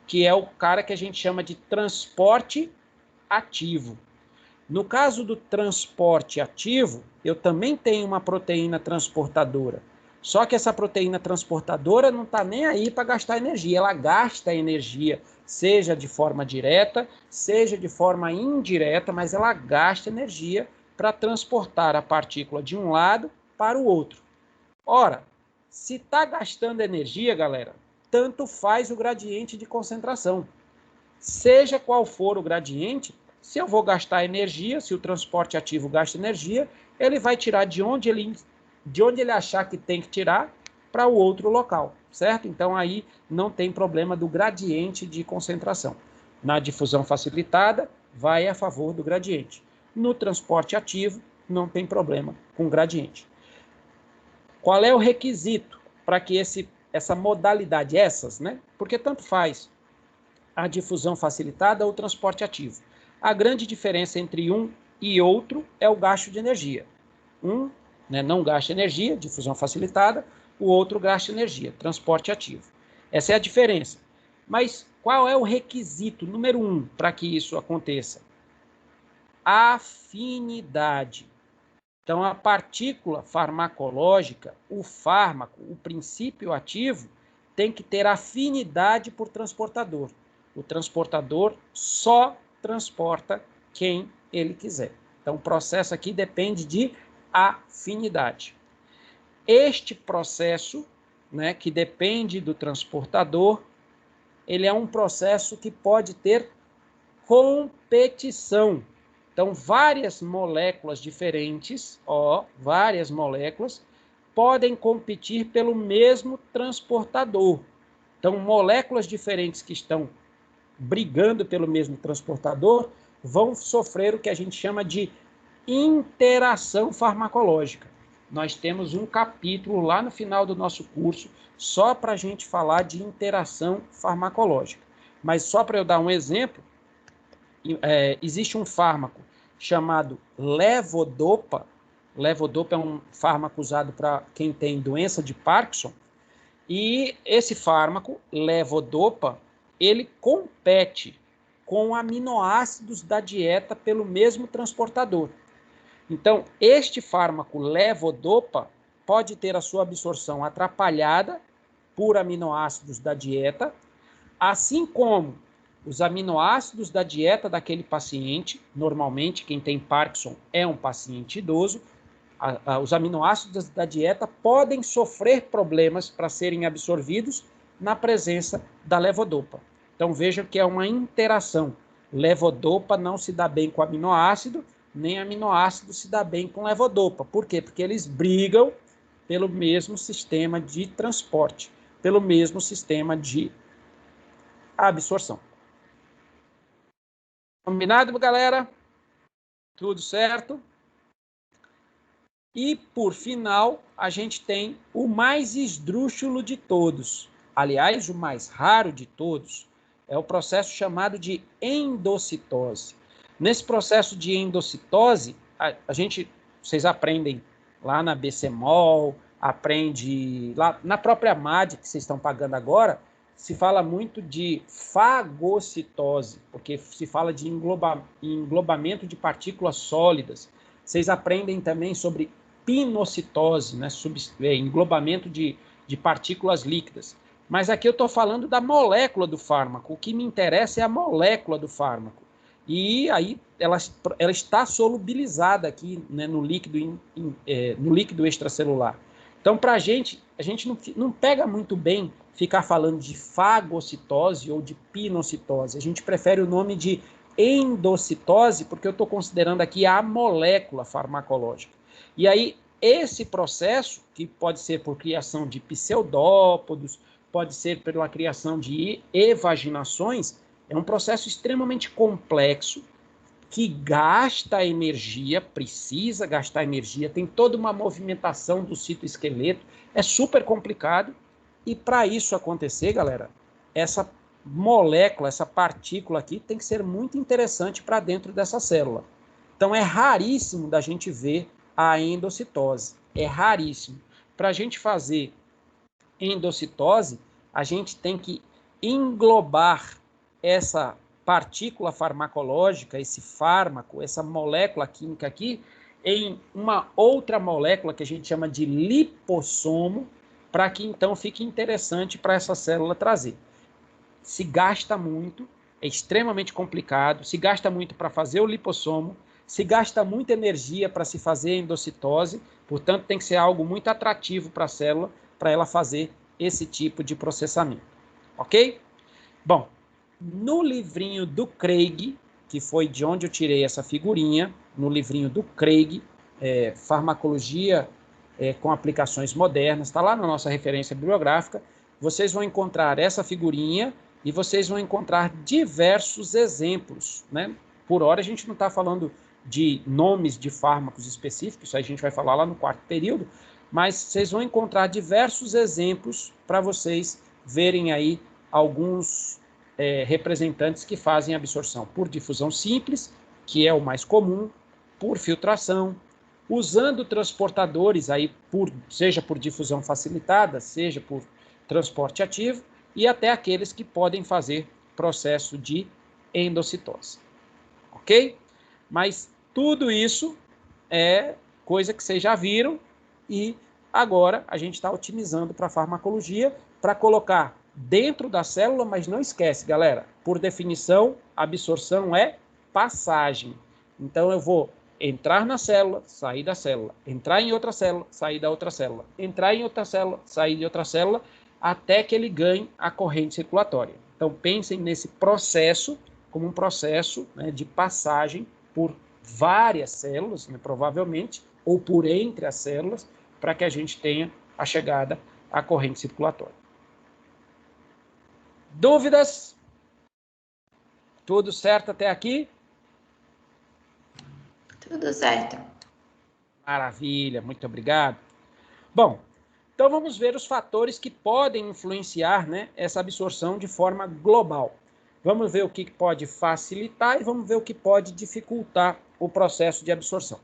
que é o cara que a gente chama de transporte ativo. No caso do transporte ativo, eu também tenho uma proteína transportadora. Só que essa proteína transportadora não está nem aí para gastar energia. Ela gasta energia seja de forma direta, seja de forma indireta, mas ela gasta energia para transportar a partícula de um lado para o outro. Ora, se está gastando energia, galera, tanto faz o gradiente de concentração. Seja qual for o gradiente, se eu vou gastar energia, se o transporte ativo gasta energia, ele vai tirar de onde ele achar que tem que tirar para o outro local, certo? Então aí não tem problema do gradiente de concentração. Na difusão facilitada, vai a favor do gradiente. No transporte ativo, não tem problema com gradiente. Qual é o requisito para que essa modalidade, né? Porque tanto faz a difusão facilitada ou o transporte ativo. A grande diferença entre um e outro é o gasto de energia. Um, né, não gasta energia, difusão facilitada, o outro gasta energia, transporte ativo. Essa é a diferença. Mas qual é o requisito número 1 para que isso aconteça? Afinidade. Então, a partícula farmacológica, o fármaco, o princípio ativo, tem que ter afinidade por transportador. O transportador só transporta quem ele quiser. Então, o processo aqui depende de afinidade. Este processo, né, que depende do transportador, ele é um processo que pode ter competição. Então, várias moléculas diferentes, várias moléculas, podem competir pelo mesmo transportador. Então, moléculas diferentes que estão brigando pelo mesmo transportador vão sofrer o que a gente chama de interação farmacológica. Nós temos um capítulo lá no final do nosso curso só para a gente falar de interação farmacológica. Mas só para eu dar um exemplo, existe um fármaco chamado levodopa. Levodopa é um fármaco usado para quem tem doença de Parkinson. E esse fármaco, levodopa, ele compete com aminoácidos da dieta pelo mesmo transportador. Então, este fármaco levodopa pode ter a sua absorção atrapalhada por aminoácidos da dieta, assim como os aminoácidos da dieta daquele paciente, normalmente quem tem Parkinson é um paciente idoso, os aminoácidos da dieta podem sofrer problemas para serem absorvidos na presença da levodopa. Então vejam que é uma interação. Levodopa não se dá bem com aminoácido, nem aminoácido se dá bem com levodopa. Por quê? Porque eles brigam pelo mesmo sistema de transporte, pelo mesmo sistema de absorção. Combinado, galera? Tudo certo? E, por final, a gente tem o mais esdrúxulo de todos. Aliás, o mais raro de todos é o processo chamado de endocitose. Nesse processo de endocitose, vocês aprendem lá na BCMOL, aprende lá na própria MAD, que vocês estão pagando agora, se fala muito de fagocitose, porque se fala de englobamento de partículas sólidas. Vocês aprendem também sobre pinocitose, né, englobamento de partículas líquidas. Mas aqui eu estou falando da molécula do fármaco. O que me interessa é a molécula do fármaco. E aí ela está solubilizada aqui, né, no líquido extracelular. Então, para a gente não pega muito bem ficar falando de fagocitose ou de pinocitose. A gente prefere o nome de endocitose, porque eu estou considerando aqui a molécula farmacológica. E aí, esse processo, que pode ser por criação de pseudópodos, pode ser pela criação de evaginações, é um processo extremamente complexo, que gasta energia, precisa gastar energia, tem toda uma movimentação do citoesqueleto, é super complicado, e para isso acontecer, galera, essa molécula, essa partícula aqui, tem que ser muito interessante para dentro dessa célula. Então, é raríssimo da gente ver a endocitose. É raríssimo. Para a gente fazer endocitose, a gente tem que englobar essa partícula farmacológica, esse fármaco, essa molécula química aqui, em uma outra molécula que a gente chama de lipossomo, para que então fique interessante para essa célula trazer. se gasta muito, é extremamente complicado, se gasta muito para fazer o lipossomo, se gasta muita energia para se fazer a endocitose, portanto tem que ser algo muito atrativo para a célula, para ela fazer esse tipo de processamento, ok? Bom, no livrinho do Craig, que foi de onde eu tirei essa figurinha, no livrinho do Craig, Farmacologia com aplicações modernas, está lá na nossa referência bibliográfica, vocês vão encontrar essa figurinha e vocês vão encontrar diversos exemplos, né? Por hora a gente não está falando de nomes de fármacos específicos, isso aí a gente vai falar lá no quarto período, mas vocês vão encontrar diversos exemplos para vocês verem aí alguns representantes que fazem absorção por difusão simples, que é o mais comum, por filtração, usando transportadores, aí seja por difusão facilitada, seja por transporte ativo, e até aqueles que podem fazer processo de endocitose. Ok? Mas tudo isso é coisa que vocês já viram e agora a gente está otimizando para a farmacologia para colocar dentro da célula, mas não esquece, galera, por definição, absorção é passagem. Então eu vou entrar na célula, sair da célula, entrar em outra célula, sair da outra célula, entrar em outra célula, sair de outra célula, até que ele ganhe a corrente circulatória. Então pensem nesse processo como um processo, né, de passagem por várias células, né, provavelmente, ou por entre as células, para que a gente tenha a chegada à corrente circulatória. Dúvidas? Tudo certo até aqui? Tudo certo. Maravilha, muito obrigado. Bom, então vamos ver os fatores que podem influenciar, né, essa absorção de forma global. Vamos ver o que pode facilitar e vamos ver o que pode dificultar o processo de absorção.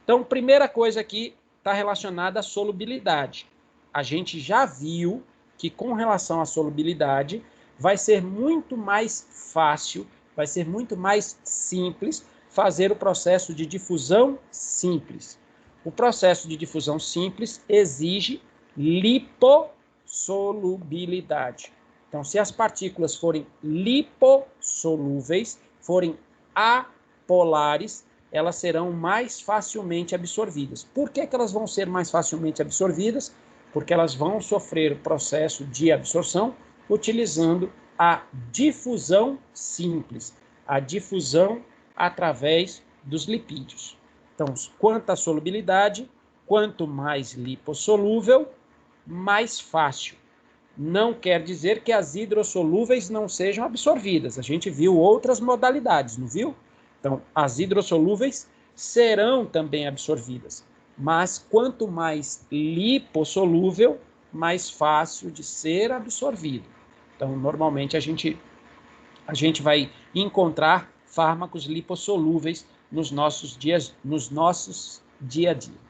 Então, primeira coisa aqui está relacionada à solubilidade. A gente já viu que com relação à solubilidade vai ser muito mais fácil, vai ser muito mais simples fazer o processo de difusão simples. O processo de difusão simples exige lipossolubilidade. Então, se as partículas forem lipossolúveis, forem apolares, elas serão mais facilmente absorvidas. Por que elas vão ser mais facilmente absorvidas? Porque elas vão sofrer o processo de absorção utilizando a difusão simples, a difusão através dos lipídios. Então, quanto à solubilidade, quanto mais lipossolúvel, mais fácil. Não quer dizer que as hidrossolúveis não sejam absorvidas. A gente viu outras modalidades, não viu? Então, as hidrossolúveis serão também absorvidas. Mas quanto mais lipossolúvel, mais fácil de ser absorvido. Então, normalmente a gente vai encontrar fármacos lipossolúveis nos nossos dia a dia.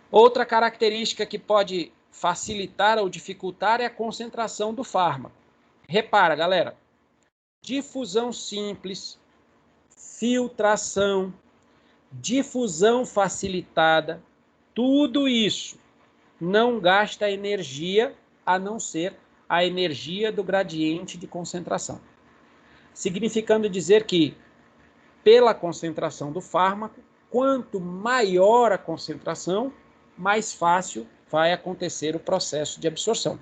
Outra característica que pode facilitar ou dificultar é a concentração do fármaco. Repara, galera, difusão simples, filtração, difusão facilitada, tudo isso não gasta energia a não ser a energia do gradiente de concentração. Significando dizer que, pela concentração do fármaco, quanto maior a concentração, mais fácil vai acontecer o processo de absorção,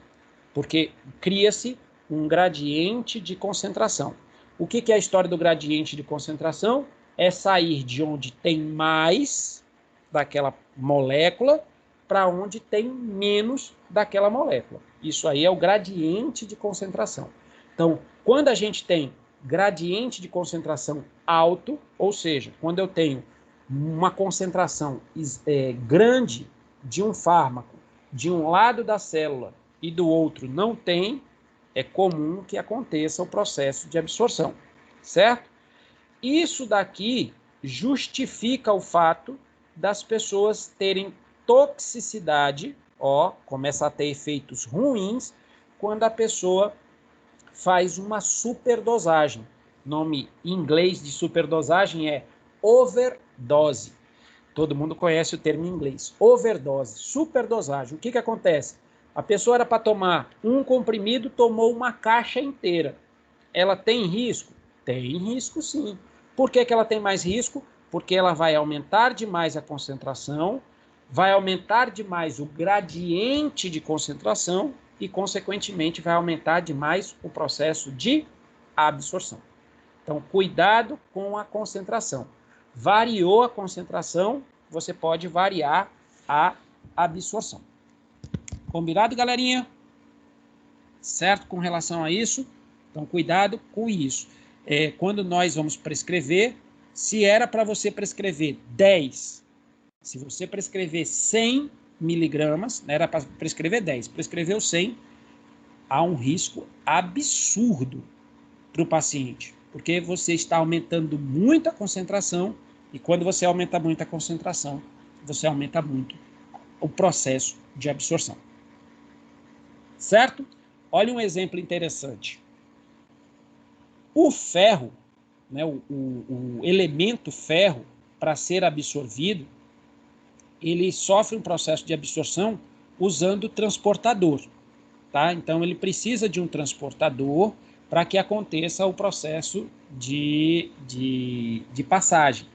porque cria-se um gradiente de concentração. O que é a história do gradiente de concentração? É sair de onde tem mais daquela molécula para onde tem menos daquela molécula. Isso aí é o gradiente de concentração. Então, quando a gente tem gradiente de concentração alto, ou seja, quando eu tenho uma concentração grande de um fármaco de um lado da célula e do outro não tem, é comum que aconteça o processo de absorção, certo? Isso daqui justifica o fato das pessoas terem toxicidade, começa a ter efeitos ruins quando a pessoa faz uma superdosagem. Nome em inglês de superdosagem é overdose. Todo mundo conhece o termo em inglês. Overdose, superdosagem. O que acontece? A pessoa era para tomar um comprimido, tomou uma caixa inteira. Ela tem risco? Tem risco, sim. Por que que ela tem mais risco? Porque ela vai aumentar demais a concentração, vai aumentar demais o gradiente de concentração e, consequentemente, vai aumentar demais o processo de absorção. Então, cuidado com a concentração. Variou a concentração, você pode variar a absorção. Combinado, galerinha? Certo com relação a isso? Então, cuidado com isso. Quando nós vamos prescrever, se era para você prescrever 10, se você prescrever 100 miligramas, né, era para prescrever 10, prescreveu 100, há um risco absurdo para o paciente, porque você está aumentando muito a concentração, e quando você aumenta muito a concentração, você aumenta muito o processo de absorção. Certo? Olha um exemplo interessante. O ferro, né, o elemento ferro, para ser absorvido, ele sofre um processo de absorção usando transportador. Tá? Então, ele precisa de um transportador para que aconteça o processo de passagem.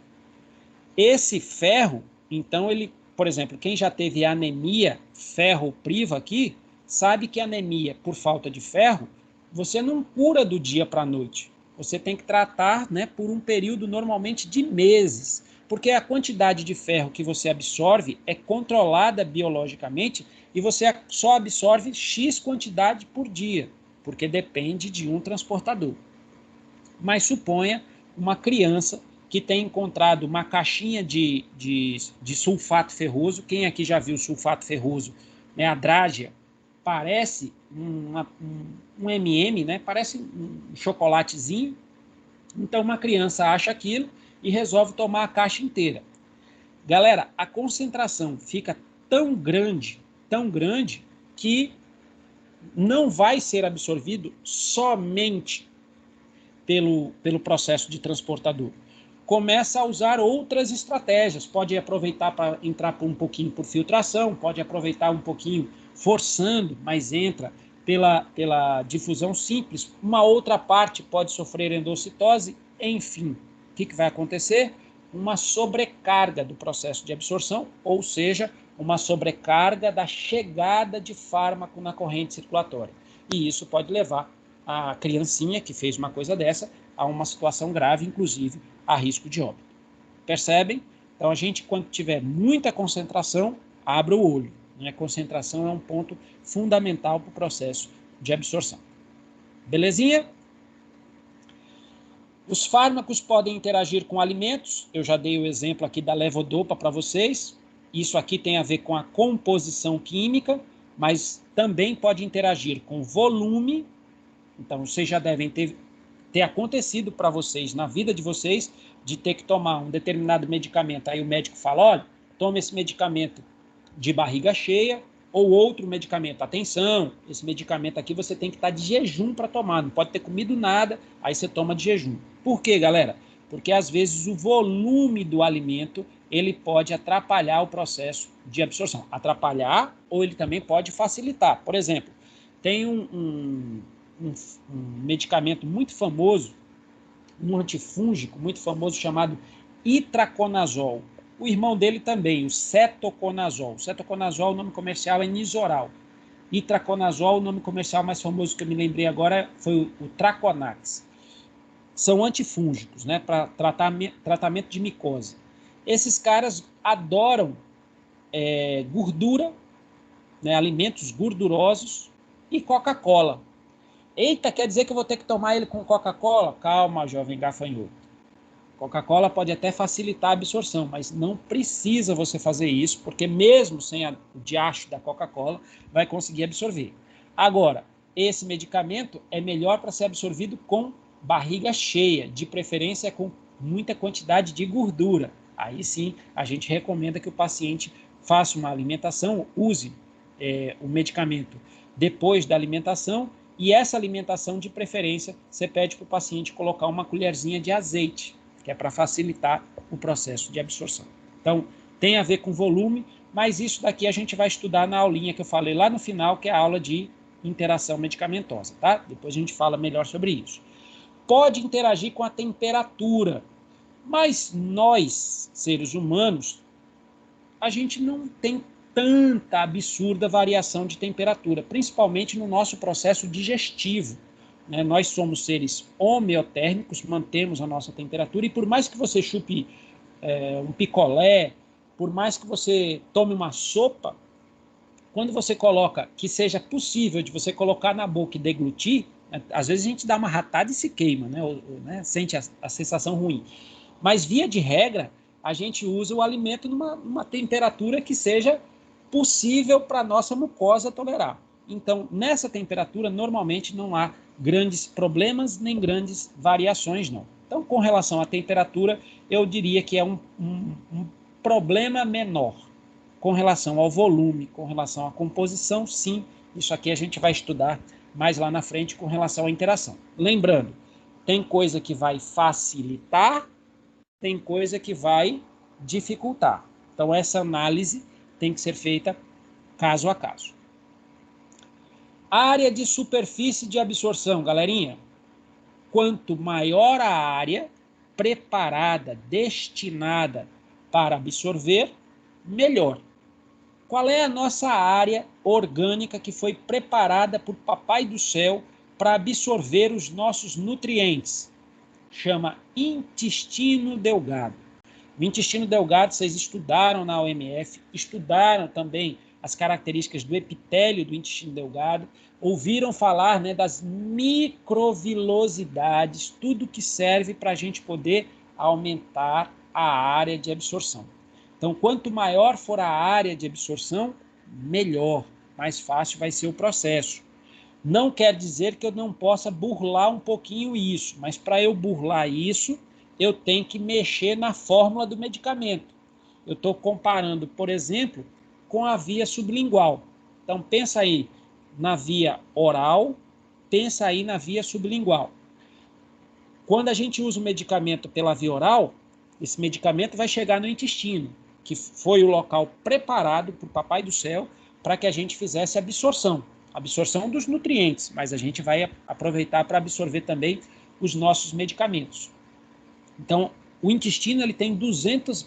Esse ferro, então, ele, por exemplo, quem já teve anemia ferro-priva aqui, sabe que anemia por falta de ferro, você não cura do dia para a noite. Você tem que tratar, né, por um período normalmente de meses, porque a quantidade de ferro que você absorve é controlada biologicamente e você só absorve X quantidade por dia, porque depende de um transportador. Mas suponha uma criança que tem encontrado uma caixinha de sulfato ferroso. Quem aqui já viu sulfato ferroso? Né? A Drágia parece um M&M, né? Parece um chocolatezinho. Então uma criança acha aquilo e resolve tomar a caixa inteira. Galera, a concentração fica tão grande, que não vai ser absorvido somente pelo processo de transportador. Começa a usar outras estratégias, pode aproveitar para entrar um pouquinho por filtração, pode aproveitar um pouquinho forçando, mas entra pela difusão simples, uma outra parte pode sofrer endocitose, enfim. O que vai acontecer? Uma sobrecarga do processo de absorção, ou seja, uma sobrecarga da chegada de fármaco na corrente circulatória. E isso pode levar a criancinha que fez uma coisa dessa a uma situação grave, inclusive a risco de óbito. Percebem? Então, a gente, quando tiver muita concentração, abra o olho. Né? Concentração é um ponto fundamental para o processo de absorção. Belezinha? Os fármacos podem interagir com alimentos. Eu já dei o exemplo aqui da levodopa para vocês. Isso aqui tem a ver com a composição química, mas também pode interagir com volume. Então, vocês já devem ter acontecido para vocês, na vida de vocês, de ter que tomar um determinado medicamento. Aí o médico fala, olha, toma esse medicamento de barriga cheia, ou outro medicamento. Atenção, esse medicamento aqui você tem que estar de jejum para tomar, não pode ter comido nada, aí você toma de jejum. Por quê, galera? Porque às vezes o volume do alimento, ele pode atrapalhar o processo de absorção. Atrapalhar, ou ele também pode facilitar. Por exemplo, tem um medicamento muito famoso, um antifúngico muito famoso chamado itraconazol. O irmão dele também, o cetoconazol. O cetoconazol, o nome comercial é Nizoral. Itraconazol, o nome comercial mais famoso que eu me lembrei agora foi o Traconax. São antifúngicos, né, para tratamento de micose. Esses caras adoram gordura, né, alimentos gordurosos e Coca-Cola. Eita, quer dizer que eu vou ter que tomar ele com Coca-Cola? Calma, jovem gafanhoto. Coca-Cola pode até facilitar a absorção, mas não precisa você fazer isso, porque mesmo sem o diacho da Coca-Cola, vai conseguir absorver. Agora, esse medicamento é melhor para ser absorvido com barriga cheia, de preferência com muita quantidade de gordura. Aí sim, a gente recomenda que o paciente faça uma alimentação, use o medicamento depois da alimentação, e essa alimentação, de preferência, você pede para o paciente colocar uma colherzinha de azeite, que é para facilitar o processo de absorção. Então, tem a ver com volume, mas isso daqui a gente vai estudar na aulinha que eu falei lá no final, que é a aula de interação medicamentosa, tá? Depois a gente fala melhor sobre isso. Pode interagir com a temperatura, mas nós, seres humanos, a gente não tem tanta absurda variação de temperatura, principalmente no nosso processo digestivo. Né? Nós somos seres homeotérmicos, mantemos a nossa temperatura, e por mais que você chupe um picolé, por mais que você tome uma sopa, quando você coloca, que seja possível de você colocar na boca e deglutir, né? Às vezes a gente dá uma ratada e se queima, né? Né? Sente a sensação ruim. Mas, via de regra, a gente usa o alimento numa temperatura que seja possível para a nossa mucosa tolerar. Então, nessa temperatura, normalmente não há grandes problemas nem grandes variações, não. Então, com relação à temperatura, eu diria que é um problema menor. Com relação ao volume, com relação à composição, sim, isso aqui a gente vai estudar mais lá na frente com relação à interação. Lembrando, tem coisa que vai facilitar, tem coisa que vai dificultar. Então, essa análise tem que ser feita caso a caso. Área de superfície de absorção, galerinha. Quanto maior a área preparada, destinada para absorver, melhor. Qual é a nossa área orgânica que foi preparada por Papai do Céu para absorver os nossos nutrientes? Chama intestino delgado. O intestino delgado, vocês estudaram na OMF, estudaram também as características do epitélio do intestino delgado, ouviram falar, né, das microvilosidades, tudo que serve para a gente poder aumentar a área de absorção. Então, quanto maior for a área de absorção, melhor, mais fácil vai ser o processo. Não quer dizer que eu não possa burlar um pouquinho isso, mas para eu burlar isso, eu tenho que mexer na fórmula do medicamento. Eu estou comparando, por exemplo, com a via sublingual. Então, pensa aí na via oral, pensa aí na via sublingual. Quando a gente usa o medicamento pela via oral, esse medicamento vai chegar no intestino, que foi o local preparado por Papai do Céu para que a gente fizesse absorção dos nutrientes, mas a gente vai aproveitar para absorver também os nossos medicamentos. Então, o intestino ele tem 200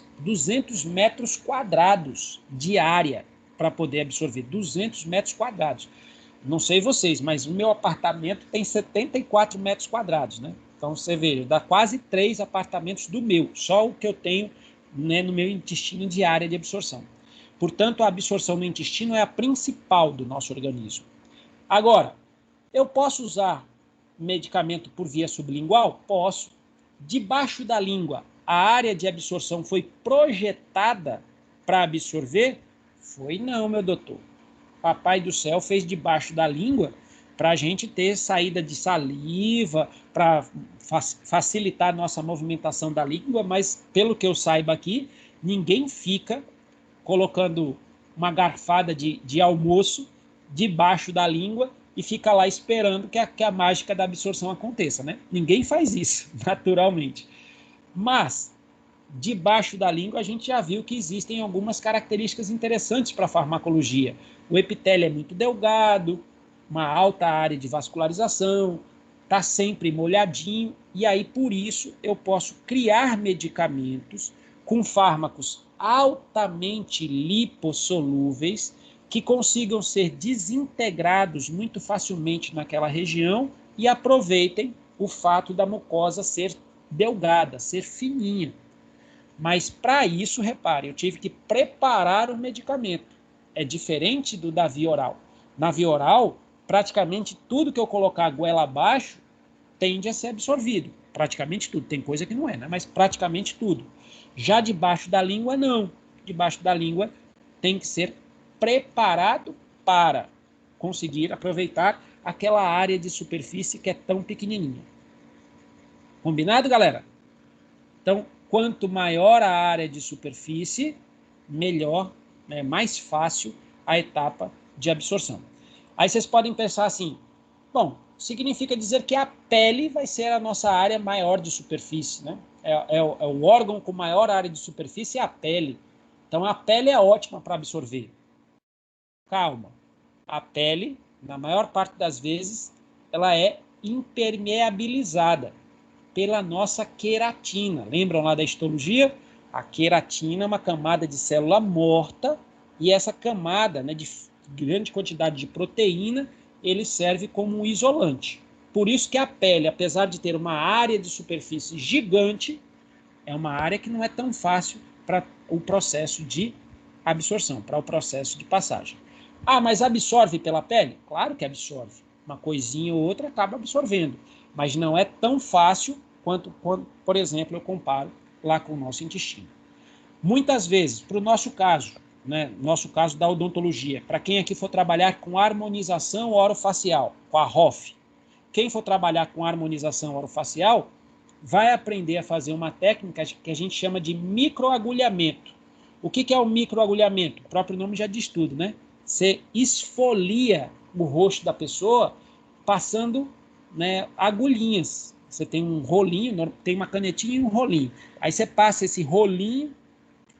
metros quadrados de área para poder absorver, 200 metros quadrados. Não sei vocês, mas o meu apartamento tem 74 metros quadrados, né? Então, você vê, dá quase 3 apartamentos do meu, só o que eu tenho, né, no meu intestino de área de absorção. Portanto, a absorção no intestino é a principal do nosso organismo. Agora, eu posso usar medicamento por via sublingual? Posso. Debaixo da língua, a área de absorção foi projetada para absorver? Foi não, meu doutor. Papai do Céu fez debaixo da língua para a gente ter saída de saliva, para facilitar a nossa movimentação da língua, mas pelo que eu saiba aqui, ninguém fica colocando uma garfada de almoço debaixo da língua e fica lá esperando que a mágica da absorção aconteça, né? Ninguém faz isso, naturalmente. Mas, debaixo da língua, a gente já viu que existem algumas características interessantes para a farmacologia. O epitélio é muito delgado, uma alta área de vascularização, está sempre molhadinho, e aí, por isso, eu posso criar medicamentos com fármacos altamente lipossolúveis que consigam ser desintegrados muito facilmente naquela região e aproveitem o fato da mucosa ser delgada, ser fininha. Mas para isso, repare, eu tive que preparar o medicamento. É diferente do da via oral. Na via oral, praticamente tudo que eu colocar a goela abaixo tende a ser absorvido. Praticamente tudo. Tem coisa que não é, né? Mas praticamente tudo. Já debaixo da língua, não. Debaixo da língua tem que ser preparado para conseguir aproveitar aquela área de superfície que é tão pequenininha. Combinado, galera? Então, quanto maior a área de superfície, melhor, né, mais fácil a etapa de absorção. Aí vocês podem pensar assim, bom, significa dizer que a pele vai ser a nossa área maior de superfície, né? É o órgão com maior área de superfície é a pele. Então, a pele é ótima para absorver. Calma. A pele, na maior parte das vezes, ela é impermeabilizada pela nossa queratina. Lembram lá da histologia? A queratina é uma camada de célula morta e essa camada, né, de grande quantidade de proteína, ele serve como um isolante. Por isso que a pele, apesar de ter uma área de superfície gigante, é uma área que não é tão fácil para o processo de absorção, para o processo de passagem. Ah, mas absorve pela pele? Claro que absorve. Uma coisinha ou outra acaba absorvendo, mas não é tão fácil quanto quando, por exemplo, eu comparo lá com o nosso intestino. Muitas vezes, para o nosso caso, né, nosso caso da odontologia, para quem aqui for trabalhar com harmonização orofacial, com a ROF, quem for trabalhar com harmonização orofacial, vai aprender a fazer uma técnica que a gente chama de microagulhamento. O que é o microagulhamento? O próprio nome já diz tudo, né? Você esfolia o rosto da pessoa passando, né, agulhinhas. Você tem um rolinho, tem uma canetinha e um rolinho. Aí você passa esse rolinho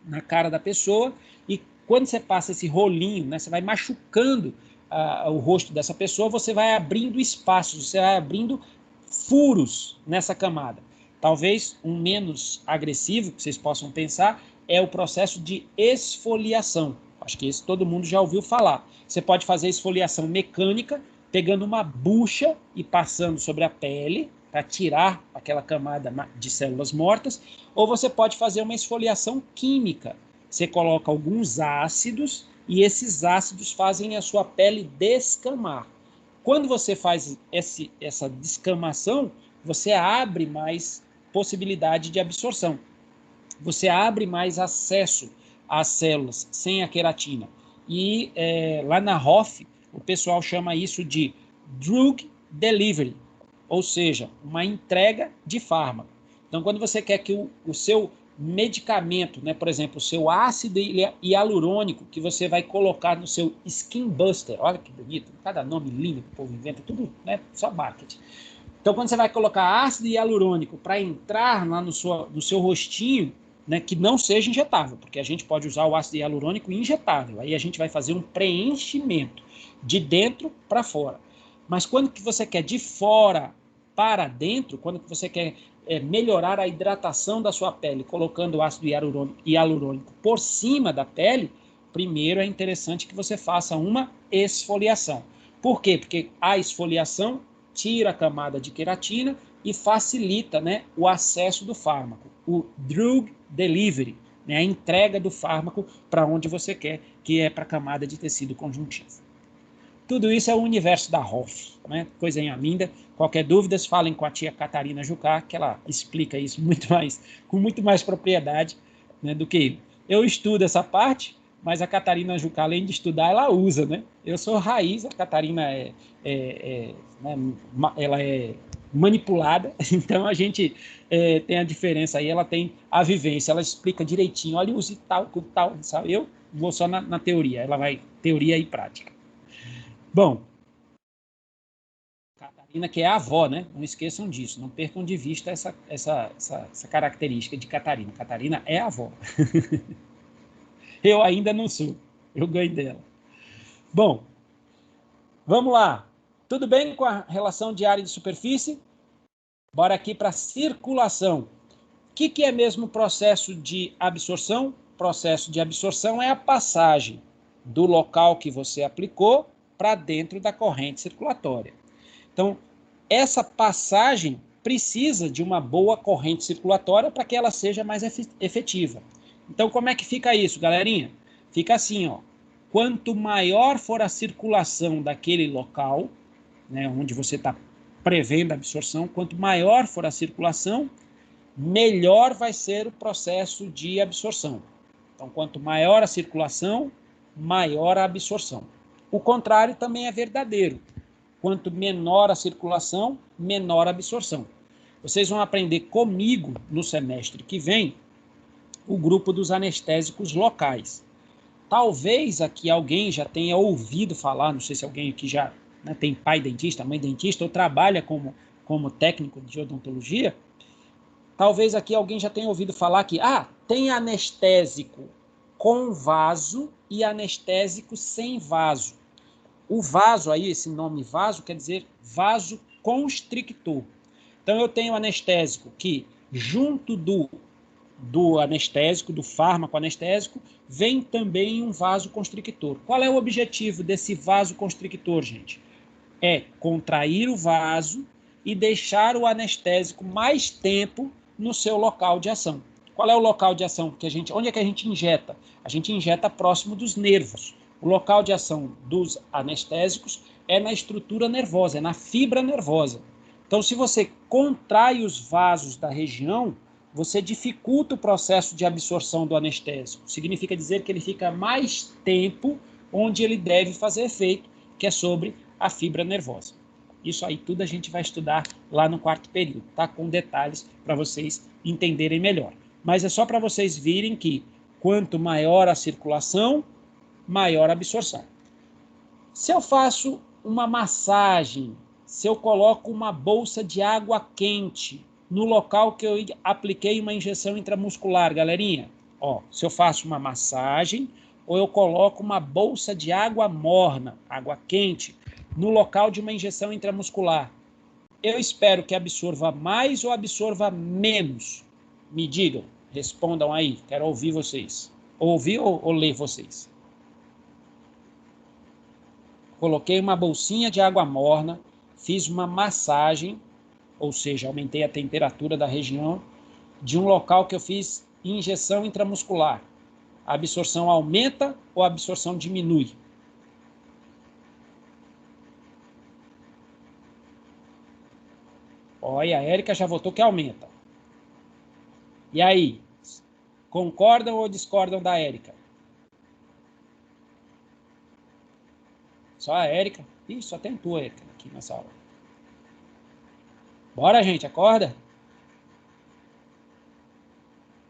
na cara da pessoa e quando você passa esse rolinho, né, você vai machucando o rosto dessa pessoa, você vai abrindo espaços, você vai abrindo furos nessa camada. Talvez um menos agressivo, que vocês possam pensar, é o processo de esfoliação. Acho que esse todo mundo já ouviu falar. Você pode fazer esfoliação mecânica, pegando uma bucha e passando sobre a pele, para tirar aquela camada de células mortas, ou você pode fazer uma esfoliação química. Você coloca alguns ácidos e esses ácidos fazem a sua pele descamar. Quando você faz essa descamação, você abre mais possibilidade de absorção. Você abre mais acesso às células sem a queratina. E lá na ROF, o pessoal chama isso de drug delivery, ou seja, uma entrega de fármaco. Então, quando você quer que o seu medicamento, né, por exemplo, o seu ácido hialurônico, que você vai colocar no seu Skin Buster, olha que bonito, cada nome lindo que o povo inventa, tudo, né, só marketing. Então, quando você vai colocar ácido hialurônico para entrar lá no seu rostinho, né, que não seja injetável, porque a gente pode usar o ácido hialurônico injetável, aí a gente vai fazer um preenchimento de dentro para fora. Mas quando que você quer de fora para dentro, quando que você quer melhorar a hidratação da sua pele, colocando o ácido hialurônico por cima da pele, primeiro é interessante que você faça uma esfoliação. Por quê? Porque a esfoliação tira a camada de queratina e facilita, né, o acesso do fármaco, o drug delivery, né, a entrega do fármaco para onde você quer, que é para a camada de tecido conjuntivo. Tudo isso é o universo da ROF, né? Coisa em aminda. Qualquer dúvida, falem com a tia Catarina Jucá, que ela explica isso com muito mais propriedade, né, do que eu. Eu estudo essa parte, mas a Catarina Jucá, além de estudar, ela usa, né? Eu sou raiz, a Catarina né, ela é manipulada, então a gente tem a diferença aí, ela tem a vivência, ela explica direitinho, olha, use tal, sabe? Eu vou só na teoria, ela vai teoria e prática. Bom, Catarina, que é a avó, né? Não esqueçam disso, não percam de vista essa característica de Catarina. Catarina é a avó. Eu ainda não sou, eu ganho dela. Bom, vamos lá. Tudo bem com a relação de área de superfície? Bora aqui para circulação. O que é mesmo o processo de absorção? O processo de absorção é a passagem do local que você aplicou para dentro da corrente circulatória. Então, essa passagem precisa de uma boa corrente circulatória para que ela seja mais efetiva. Então, como é que fica isso, galerinha? Fica assim, ó. Quanto maior for a circulação daquele local, né, onde você está prevendo a absorção, quanto maior for a circulação, melhor vai ser o processo de absorção. Então, quanto maior a circulação, maior a absorção. O contrário também é verdadeiro. Quanto menor a circulação, menor a absorção. Vocês vão aprender comigo no semestre que vem o grupo dos anestésicos locais. Talvez aqui alguém já tenha ouvido falar, não sei se alguém aqui já, né, tem pai dentista, mãe dentista, ou trabalha como técnico de odontologia. Talvez aqui alguém já tenha ouvido falar que tem anestésico com vaso e anestésico sem vaso. O vaso aí, esse nome vaso, quer dizer vaso constrictor. Então, eu tenho anestésico que, junto do anestésico, do fármaco anestésico, vem também um vasoconstrictor. Qual é o objetivo desse vasoconstrictor, gente? É contrair o vaso e deixar o anestésico mais tempo no seu local de ação. Qual é o local de ação? Onde é que a gente injeta? A gente injeta próximo dos nervos. O local de ação dos anestésicos é na estrutura nervosa, é na fibra nervosa. Então, se você contrai os vasos da região, você dificulta o processo de absorção do anestésico. Significa dizer que ele fica mais tempo onde ele deve fazer efeito, que é sobre a fibra nervosa. Isso aí tudo a gente vai estudar lá no quarto período, tá? Com detalhes para vocês entenderem melhor. Mas é só para vocês virem que quanto maior a circulação, maior a absorção. Se eu faço uma massagem, se eu coloco uma bolsa de água quente no local que eu apliquei uma injeção intramuscular, galerinha, ó, se eu faço uma massagem ou eu coloco uma bolsa de água morna, água quente, no local de uma injeção intramuscular, eu espero que absorva mais ou absorva menos? Me digam, respondam aí, quero ouvir vocês. Ouvir ou ler vocês? Coloquei uma bolsinha de água morna, fiz uma massagem, ou seja, aumentei a temperatura da região, de um local que eu fiz injeção intramuscular. A absorção aumenta ou a absorção diminui? Olha, a Érica já votou que aumenta. E aí? Concordam ou discordam da Érica? Só a Érica? Ih, só tem tu, Érica, aqui nessa aula. Bora, gente, acorda.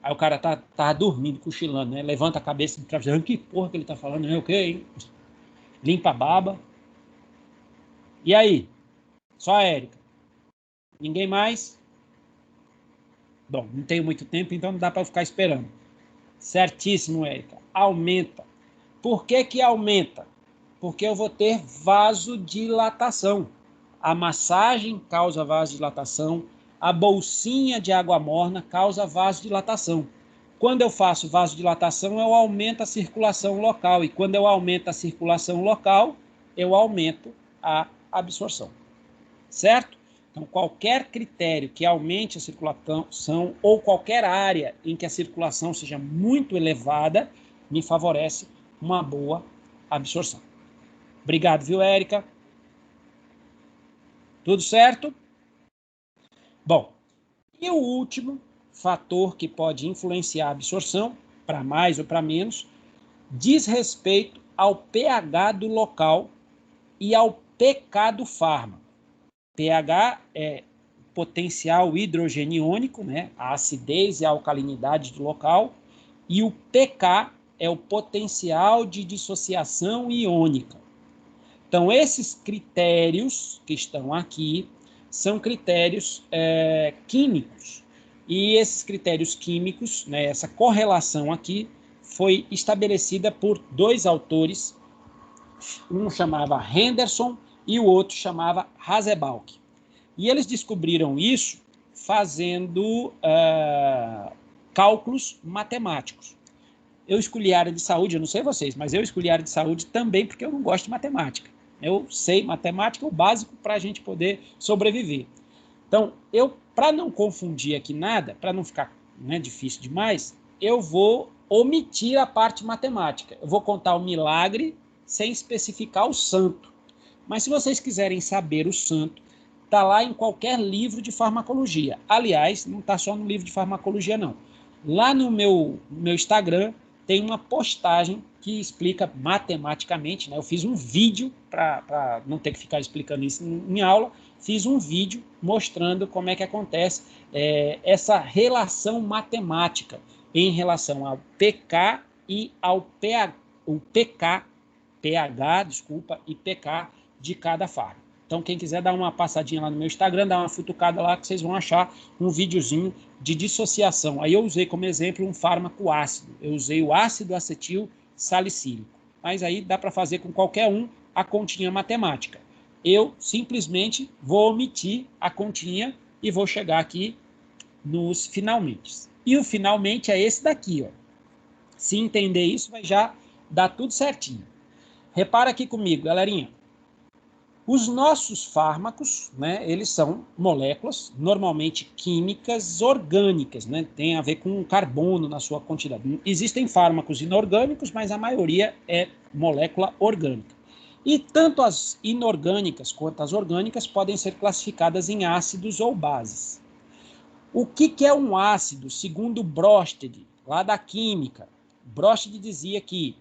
Aí o cara tá dormindo, cochilando, né? Levanta a cabeça do travesseiro. Que porra que ele tá falando? É o quê, hein? Limpa a baba. E aí? Só a Érica. Ninguém mais? Bom, não tenho muito tempo, então não dá para ficar esperando. Certíssimo, Érica. Aumenta. Por que que aumenta? Porque eu vou ter vasodilatação. A massagem causa vasodilatação, a bolsinha de água morna causa vasodilatação. Quando eu faço vasodilatação, eu aumento a circulação local, e quando eu aumento a circulação local, eu aumento a absorção. Certo? Então, qualquer critério que aumente a circulação ou qualquer área em que a circulação seja muito elevada, me favorece uma boa absorção. Obrigado, viu, Érica? Tudo certo? Bom, e o último fator que pode influenciar a absorção, para mais ou para menos, diz respeito ao pH do local e ao pK do fármaco. pH é potencial hidrogeniônico, né? A acidez e a alcalinidade do local, e o pK é o potencial de dissociação iônica. Então, esses critérios que estão aqui são critérios químicos. E esses critérios químicos, né, essa correlação aqui, foi estabelecida por dois autores. Um chamava Henderson e o outro chamava Hasebalch. E eles descobriram isso fazendo cálculos matemáticos. Eu escolhi a área de saúde, eu não sei vocês, mas eu escolhi a área de saúde também porque eu não gosto de matemática. Eu sei matemática, o básico para a gente poder sobreviver. Então, para não confundir aqui nada, para não ficar difícil demais, eu vou omitir a parte matemática. Eu vou contar o milagre sem especificar o santo. Mas se vocês quiserem saber o santo, está lá em qualquer livro de farmacologia. Aliás, não está só no livro de farmacologia, não. Lá no meu Instagram tem uma postagem que explica matematicamente, né? Eu fiz um vídeo para não ter que ficar explicando isso em aula, fiz um vídeo mostrando como é que acontece essa relação matemática em relação ao pK e ao pH, e pK de cada fármaco. Então, quem quiser dar uma passadinha lá no meu Instagram, dá uma futucada lá, que vocês vão achar um videozinho de dissociação. Aí eu usei como exemplo um fármaco ácido. Eu usei o ácido acetil salicílico. Mas aí dá para fazer com qualquer um a continha matemática. Eu simplesmente vou omitir a continha e vou chegar aqui nos finalmente. E o finalmente é esse daqui, ó. Se entender isso, vai já dar tudo certinho. Repara aqui comigo, galerinha. Os nossos fármacos, né, eles são moléculas, normalmente químicas orgânicas, né, tem a ver com carbono na sua quantidade. Existem fármacos inorgânicos, mas a maioria é molécula orgânica. E tanto as inorgânicas quanto as orgânicas podem ser classificadas em ácidos ou bases. O que é um ácido, segundo Brøsted, lá da química? Brøsted dizia que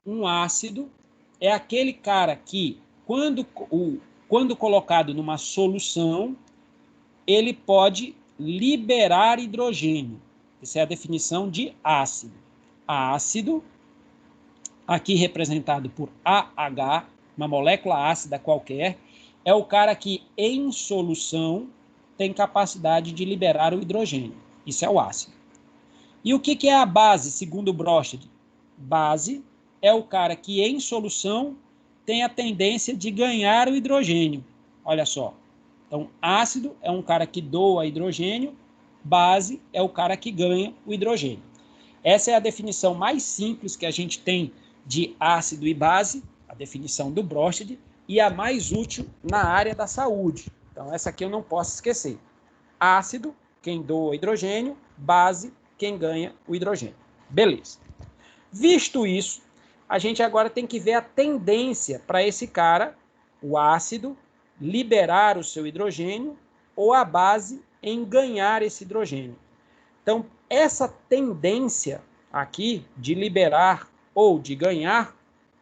um ácido é aquele cara que, quando colocado numa solução, ele pode liberar hidrogênio. Essa é a definição de ácido. Ácido, aqui representado por AH, uma molécula ácida qualquer, é o cara que, em solução, tem capacidade de liberar o hidrogênio. Isso é o ácido. E o que é a base, segundo Brøsted? Base é o cara que, em solução, tem a tendência de ganhar o hidrogênio. Olha só. Então, ácido é um cara que doa hidrogênio, base é o cara que ganha o hidrogênio. Essa é a definição mais simples que a gente tem de ácido e base, a definição do Brøsted, e a mais útil na área da saúde. Então, essa aqui eu não posso esquecer. Ácido, quem doa hidrogênio, base, quem ganha o hidrogênio. Beleza. Visto isso, a gente agora tem que ver a tendência para esse cara, o ácido, liberar o seu hidrogênio ou a base em ganhar esse hidrogênio. Então, essa tendência aqui de liberar ou de ganhar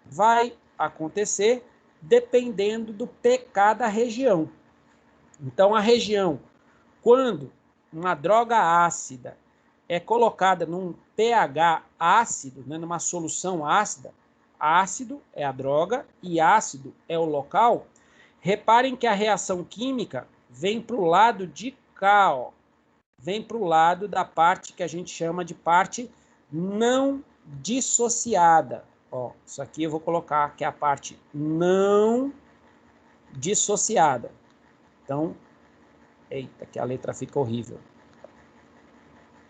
vai acontecer dependendo do pK da região. Então, a região, quando uma droga ácida é colocada num pH ácido, né, numa solução ácida, ácido é a droga e ácido é o local, reparem que a reação química vem para o lado de cá, ó, vem para o lado da parte que a gente chama de parte não dissociada. Ó, isso aqui eu vou colocar que é a parte não dissociada. Então, eita, que a letra fica horrível.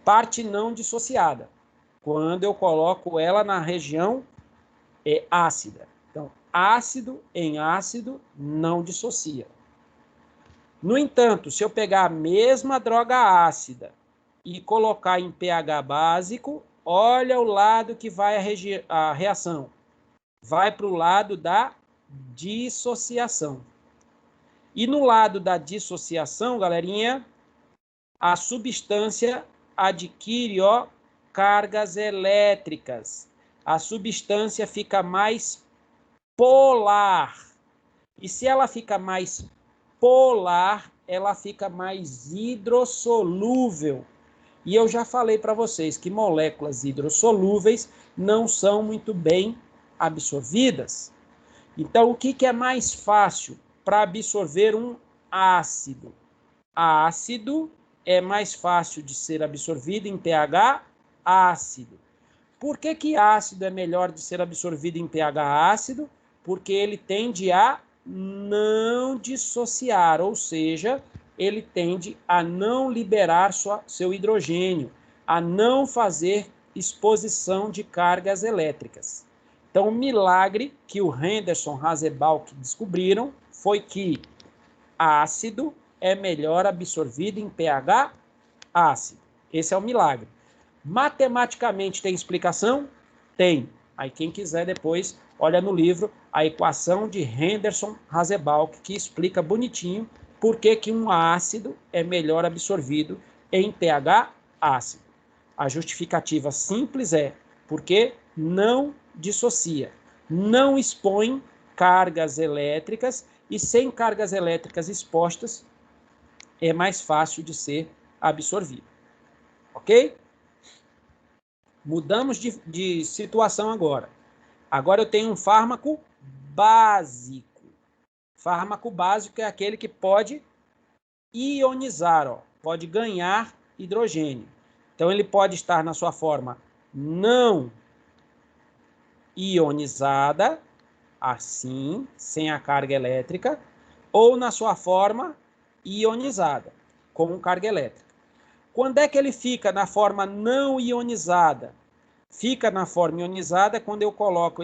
Parte não dissociada. Quando eu coloco ela na região ácida. Então, ácido em ácido não dissocia. No entanto, se eu pegar a mesma droga ácida e colocar em pH básico, olha o lado que vai a reação. Vai para o lado da dissociação. E no lado da dissociação, galerinha, a substância adquire, ó, cargas elétricas. A substância fica mais polar. E se ela fica mais polar, ela fica mais hidrossolúvel. E eu já falei para vocês que moléculas hidrossolúveis não são muito bem absorvidas. Então, o que é mais fácil para absorver um ácido? Ácido é mais fácil de ser absorvido em pH ácido. Por que ácido é melhor de ser absorvido em pH ácido? Porque ele tende a não dissociar, ou seja, ele tende a não liberar seu hidrogênio, a não fazer exposição de cargas elétricas. Então, o milagre que o Henderson Hasebalch descobriram foi que ácido é melhor absorvido em pH ácido. Esse é o milagre. Matematicamente tem explicação? Tem. Aí quem quiser depois, olha no livro a equação de Henderson Hasebalch, que explica bonitinho por que um ácido é melhor absorvido em pH ácido. A justificativa simples é porque não dissocia, não expõe cargas elétricas e sem cargas elétricas expostas é mais fácil de ser absorvido. Ok? Mudamos de situação agora. Agora eu tenho um fármaco básico. Fármaco básico é aquele que pode ionizar, ó, pode ganhar hidrogênio. Então, ele pode estar na sua forma não ionizada, assim, sem a carga elétrica, ou na sua forma ionizada, com carga elétrica. Quando é que ele fica na forma não ionizada? Fica na forma ionizada quando eu coloco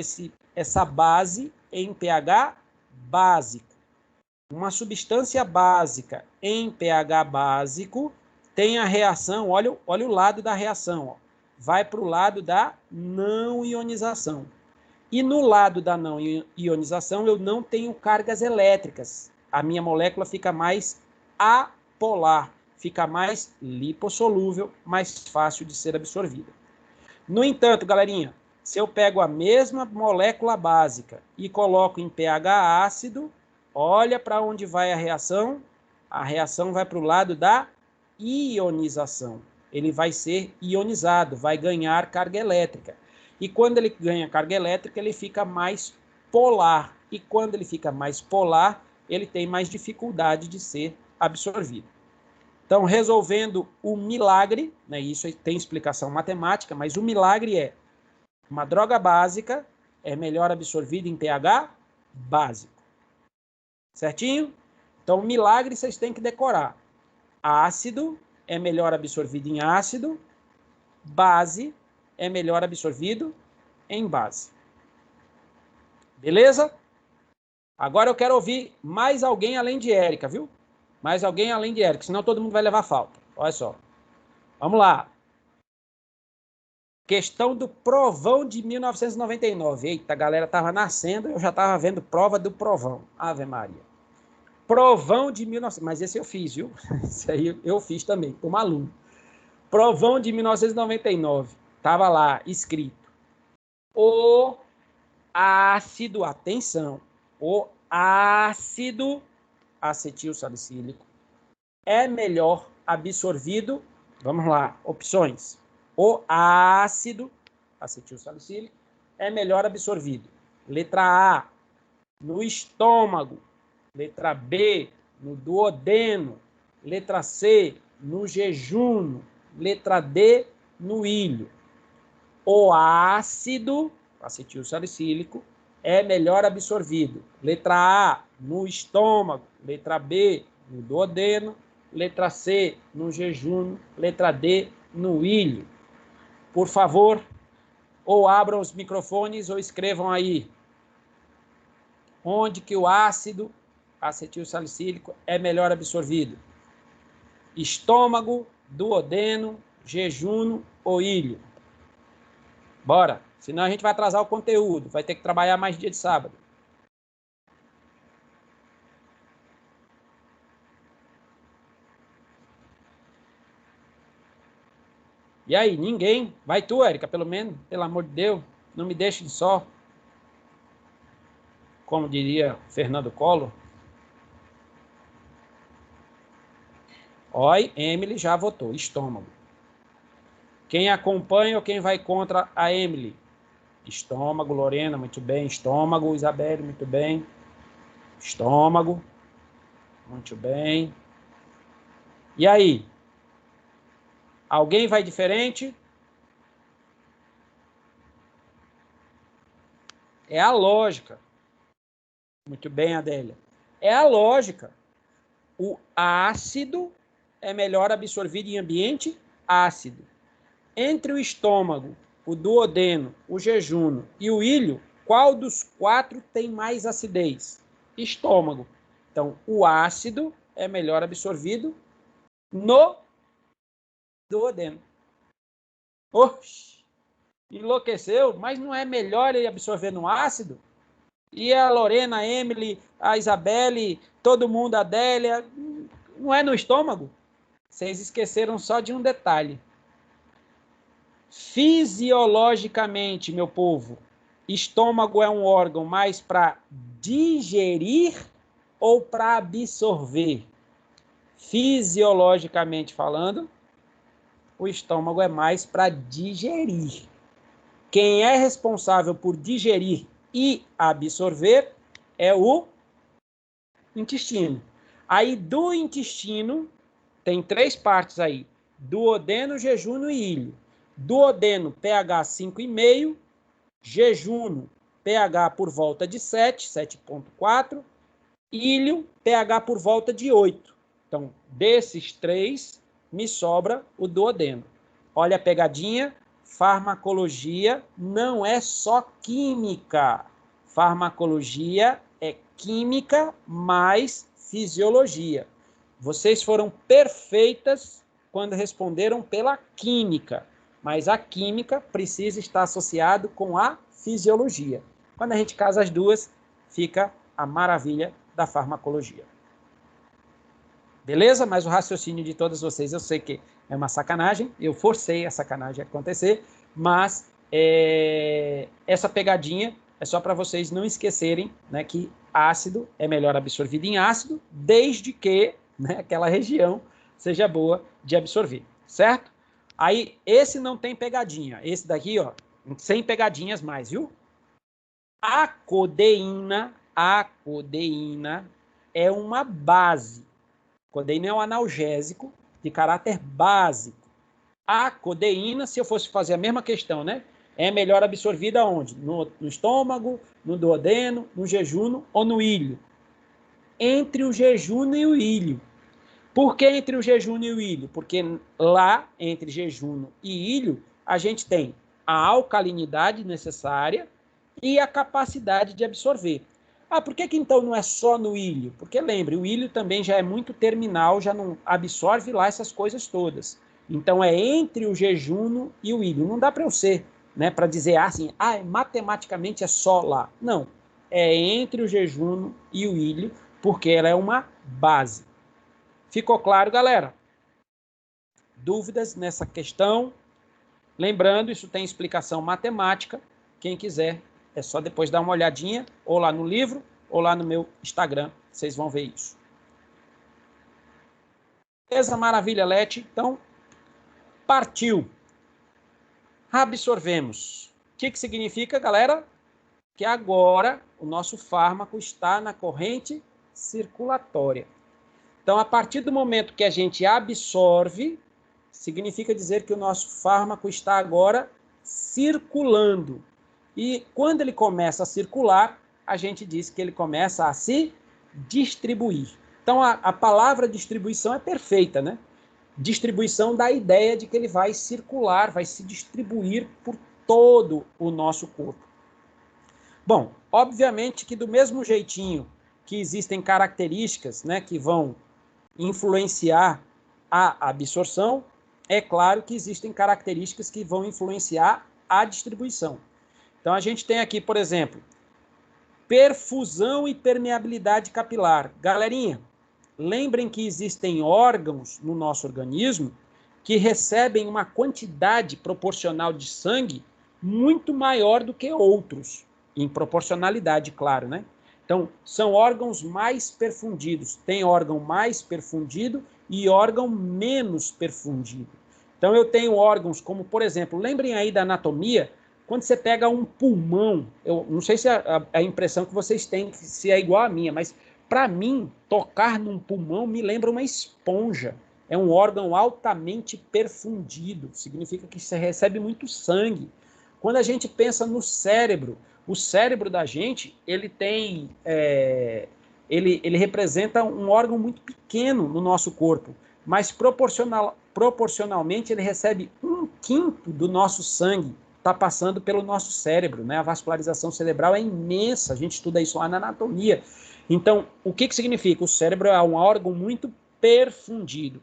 essa base em pH básico. Uma substância básica em pH básico tem a reação, olha o lado da reação, ó, vai para o lado da não ionização. E no lado da não ionização eu não tenho cargas elétricas. A minha molécula fica mais apolar, fica mais lipossolúvel, mais fácil de ser absorvida. No entanto, galerinha, se eu pego a mesma molécula básica e coloco em pH ácido, olha para onde vai a reação vai para o lado da ionização. Ele vai ser ionizado, vai ganhar carga elétrica. E quando ele ganha carga elétrica, ele fica mais polar. E quando ele fica mais polar, ele tem mais dificuldade de ser absorvido. Então, resolvendo o milagre, né, isso tem explicação matemática, mas o milagre é uma droga básica é melhor absorvida em pH básico. Certinho? Então, o milagre vocês têm que decorar. Ácido é melhor absorvido em ácido, base é melhor absorvido em base. Beleza? Agora eu quero ouvir mais alguém além de Érica, viu? Mais alguém além de Érica, senão todo mundo vai levar falta. Olha só. Vamos lá. Questão do provão de 1999. Eita, a galera estava nascendo, eu já estava vendo prova do provão. Ave Maria. Provão de 1999. Mas esse eu fiz, viu? Esse aí eu fiz também, como aluno. Provão de 1999. Estava lá escrito: o ácido, atenção, o ácido acetil salicílico é melhor absorvido. Vamos lá, opções. O ácido acetil salicílico é melhor absorvido. Letra A, no estômago. Letra B, no duodeno. Letra C, no jejum. Letra D, no ilho. O ácido acetil salicílico é melhor absorvido. Letra A, no estômago. Letra B, no duodeno. Letra C, no jejum. Letra D, no ilho. Por favor, ou abram os microfones ou escrevam aí onde que o ácido acetil salicílico é melhor absorvido. Estômago, duodeno, jejum ou ilho. Bora, senão a gente vai atrasar o conteúdo, vai ter que trabalhar mais dia de sábado. E aí, ninguém? Vai tu, Érica, pelo menos, pelo amor de Deus, não me deixe de só. Como diria Fernando Collor. Oi, Emily já votou, estômago. Quem acompanha ou quem vai contra a Emily? Estômago, Lorena, muito bem. Estômago, Isabelle, muito bem. Estômago, muito bem. E aí? Alguém vai diferente? É a lógica. Muito bem, Adélia. É a lógica. O ácido é melhor absorvido em ambiente ácido. Entre o estômago, o duodeno, o jejum e o ilho, qual dos quatro tem mais acidez? Estômago. Então, o ácido é melhor absorvido no duodeno. Oxi, enlouqueceu? Mas não é melhor ele absorver no ácido? E a Lorena, a Emily, a Isabelle, todo mundo, a Adélia, não é no estômago? Vocês esqueceram só de um detalhe. Fisiologicamente, meu povo, estômago é um órgão mais para digerir ou para absorver? Fisiologicamente falando, o estômago é mais para digerir. Quem é responsável por digerir e absorver é o intestino. Aí do intestino, tem três partes aí. duodeno, jejúnio e ilho. Duodeno, pH 5,5, jejúnio, pH por volta de 7, 7,4, ilho, pH por volta de 8. Então, desses 3, me sobra o duodeno. Olha a pegadinha, farmacologia não é só química. Farmacologia é química mais fisiologia. Vocês foram perfeitas quando responderam pela química, mas a química precisa estar associado com a fisiologia. Quando a gente casa as duas, fica a maravilha da farmacologia. Beleza? Mas o raciocínio de todos vocês, eu sei que é uma sacanagem, eu forcei a sacanagem a acontecer, mas essa pegadinha é só para vocês não esquecerem, né, que ácido é melhor absorvido em ácido, desde que, né, aquela região seja boa de absorver, certo? Aí, esse não tem pegadinha, esse daqui, ó, sem pegadinhas mais, viu? A codeína é uma base. Codeína é um analgésico de caráter básico. A codeína, se eu fosse fazer a mesma questão, né? É melhor absorvida onde? No estômago, no duodeno, no jejúnio ou no ilho? Entre o jejúnio e o ilho. Por que entre o jejúnio e o ilho? Porque lá, entre jejúnio e ilho, a gente tem a alcalinidade necessária e a capacidade de absorver. Ah, por que então não é só no ilho? Porque lembre, o ilho também já é muito terminal, já não absorve lá essas coisas todas. Então é entre o jejúnio e o ilho. Não dá para eu ser, né, para dizer assim, matematicamente é só lá. Não, é entre o jejúnio e o ilho, porque ela é uma base. Ficou claro, galera? Dúvidas nessa questão? Lembrando, isso tem explicação matemática. Quem quiser, é só depois dar uma olhadinha, ou lá no livro, ou lá no meu Instagram, vocês vão ver isso. Beleza, maravilha, Leti. Então, partiu. Absorvemos. O que significa, galera? Que agora o nosso fármaco está na corrente circulatória. Então, a partir do momento que a gente absorve, significa dizer que o nosso fármaco está agora circulando. E quando ele começa a circular, a gente diz que ele começa a se distribuir. Então, a palavra distribuição é perfeita, né? Distribuição dá a ideia de que ele vai circular, vai se distribuir por todo o nosso corpo. Bom, obviamente que do mesmo jeitinho que existem características, né, que vão influenciar a absorção, é claro que existem características que vão influenciar a distribuição. Então, a gente tem aqui, por exemplo, perfusão e permeabilidade capilar. Galerinha, lembrem que existem órgãos no nosso organismo que recebem uma quantidade proporcional de sangue muito maior do que outros, em proporcionalidade, claro, né? Então, são órgãos mais perfundidos. Tem órgão mais perfundido e órgão menos perfundido. Então, eu tenho órgãos como, por exemplo, lembrem aí da anatomia, quando você pega um pulmão, eu não sei se a impressão que vocês têm se é igual à minha, mas para mim, tocar num pulmão me lembra uma esponja. É um órgão altamente perfundido, significa que você recebe muito sangue. Quando a gente pensa no cérebro, o cérebro da gente, ele tem, ele representa um órgão muito pequeno no nosso corpo, mas proporcionalmente ele recebe 1/5 do nosso sangue, está passando pelo nosso cérebro, né? A vascularização cerebral é imensa, a gente estuda isso lá na anatomia. Então, o que significa? O cérebro é um órgão muito perfundido.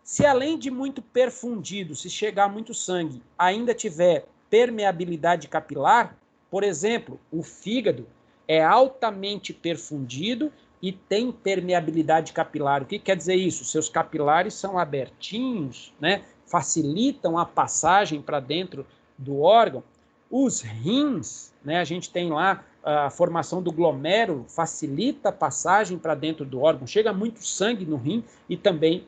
Se além de muito perfundido, se chegar muito sangue, ainda tiver permeabilidade capilar, por exemplo, o fígado é altamente perfundido e tem permeabilidade capilar. O que quer dizer isso? Seus capilares são abertinhos, né? Facilitam a passagem para dentro do órgão. Os rins, né? A gente tem lá a formação do glomérulo, facilita a passagem para dentro do órgão. Chega muito sangue no rim e também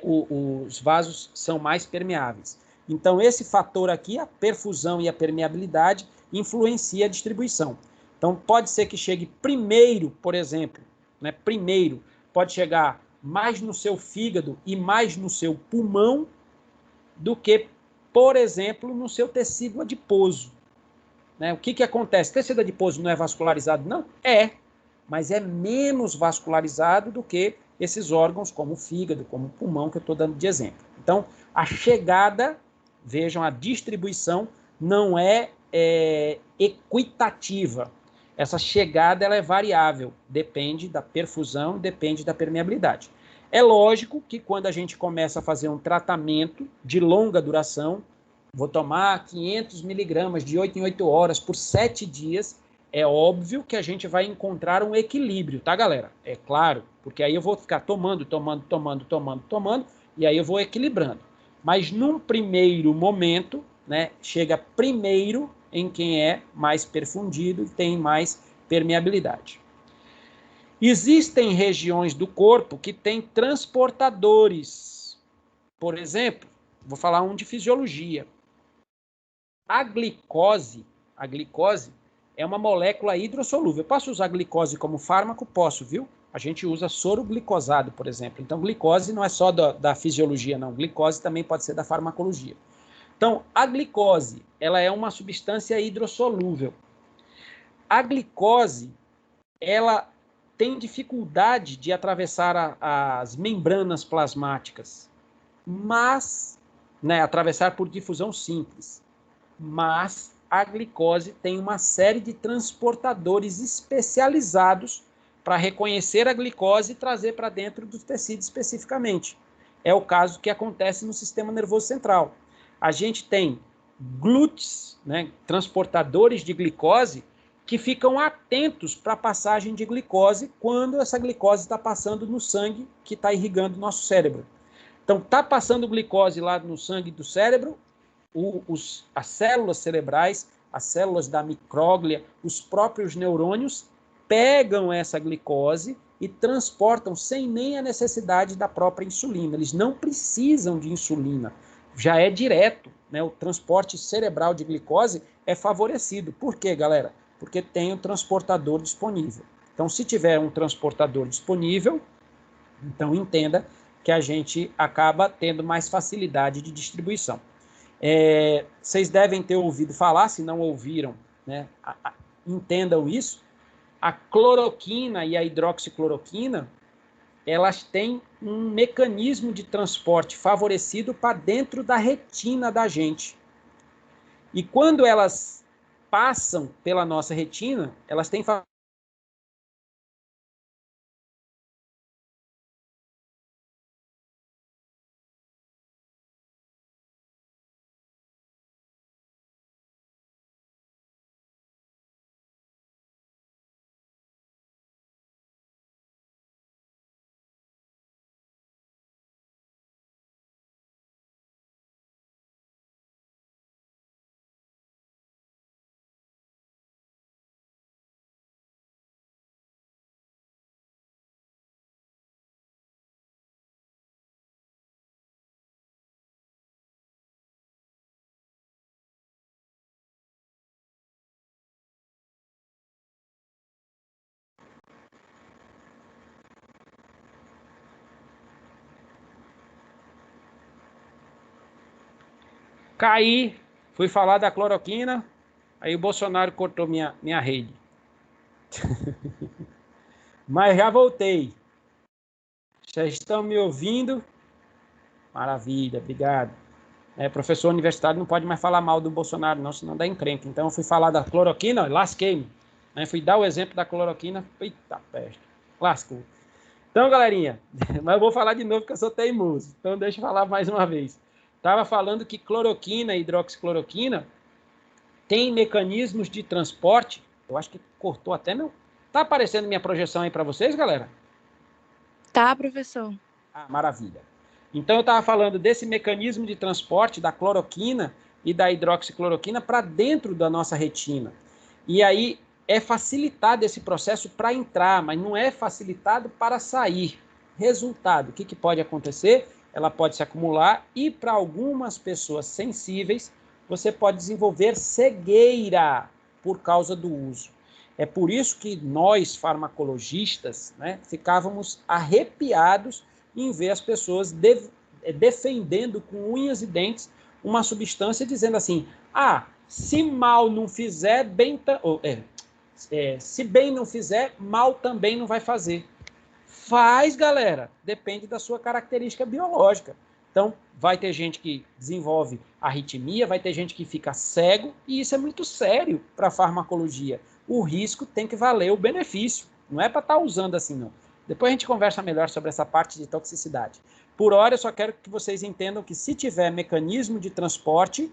os vasos são mais permeáveis. Então, esse fator aqui, a perfusão e a permeabilidade, influencia a distribuição. Então, pode ser que chegue primeiro, por exemplo, né, primeiro pode chegar mais no seu fígado e mais no seu pulmão do que, por exemplo, no seu tecido adiposo. Né? O que acontece? O tecido adiposo não é vascularizado? Não? É, mas é menos vascularizado do que esses órgãos, como o fígado, como o pulmão, que eu estou dando de exemplo. Então, a chegada, vejam, a distribuição não é equitativa. Essa chegada ela é variável, depende da perfusão, depende da permeabilidade. É lógico que quando a gente começa a fazer um tratamento de longa duração, vou tomar 500 miligramas de 8 em 8 horas por 7 dias, é óbvio que a gente vai encontrar um equilíbrio, tá, galera? É claro, porque aí eu vou ficar tomando, e aí eu vou equilibrando. Mas num primeiro momento, né, chega primeiro em quem é mais perfundido e tem mais permeabilidade. Existem regiões do corpo que têm transportadores. Por exemplo, vou falar um de fisiologia. A glicose é uma molécula hidrossolúvel. Posso usar glicose como fármaco? Posso, viu? A gente usa soro glicosado, por exemplo. Então, glicose não é só da fisiologia, não. Glicose também pode ser da farmacologia. Então, a glicose, ela é uma substância hidrossolúvel. A glicose, ela tem dificuldade de atravessar as membranas plasmáticas, mas, né, atravessar por difusão simples. Mas a glicose tem uma série de transportadores especializados para reconhecer a glicose e trazer para dentro do tecido especificamente. É o caso que acontece no sistema nervoso central. A gente tem GLUTs, né, transportadores de glicose, que ficam atentos para a passagem de glicose quando essa glicose está passando no sangue que está irrigando o nosso cérebro. Então, está passando glicose lá no sangue do cérebro, as células cerebrais, as células da micróglia, os próprios neurônios pegam essa glicose e transportam sem nem a necessidade da própria insulina. Eles não precisam de insulina, já é direto, né? O transporte cerebral de glicose é favorecido. Por quê, galera? Porque tem um transportador disponível. Então, se tiver um transportador disponível, então entenda que a gente acaba tendo mais facilidade de distribuição. Vocês devem ter ouvido falar, se não ouviram, né, entendam isso. A cloroquina e a hidroxicloroquina, elas têm um mecanismo de transporte favorecido para dentro da retina da gente. E quando elas passam pela nossa retina, elas têm caí, fui falar da cloroquina, aí o Bolsonaro cortou minha rede. Mas já voltei. Vocês estão me ouvindo? Maravilha, obrigado. Professor universitário não pode mais falar mal do Bolsonaro, não, senão dá encrenca. Então eu fui falar da cloroquina, lasquei-me. Fui dar o exemplo da cloroquina, eita peste, lascou. Então, galerinha, mas eu vou falar de novo porque eu sou teimoso. Então deixa eu falar mais uma vez. Estava falando que cloroquina e hidroxicloroquina tem mecanismos de transporte. Eu acho que cortou até meu. Tá aparecendo minha projeção aí para vocês, galera? Tá, professor. Ah, maravilha. Então eu estava falando desse mecanismo de transporte da cloroquina e da hidroxicloroquina para dentro da nossa retina. E aí é facilitado esse processo para entrar, mas não é facilitado para sair. Resultado, o que pode acontecer? Ela pode se acumular e para algumas pessoas sensíveis você pode desenvolver cegueira por causa do uso. É por isso que nós, farmacologistas, né, ficávamos arrepiados em ver as pessoas defendendo com unhas e dentes uma substância dizendo assim, se mal não fizer, se bem não fizer, mal também não vai fazer. Faz, galera. Depende da sua característica biológica. Então, vai ter gente que desenvolve arritmia, vai ter gente que fica cego, e isso é muito sério para a farmacologia. O risco tem que valer o benefício. Não é para estar usando assim, não. Depois a gente conversa melhor sobre essa parte de toxicidade. Por hora, eu só quero que vocês entendam que se tiver mecanismo de transporte,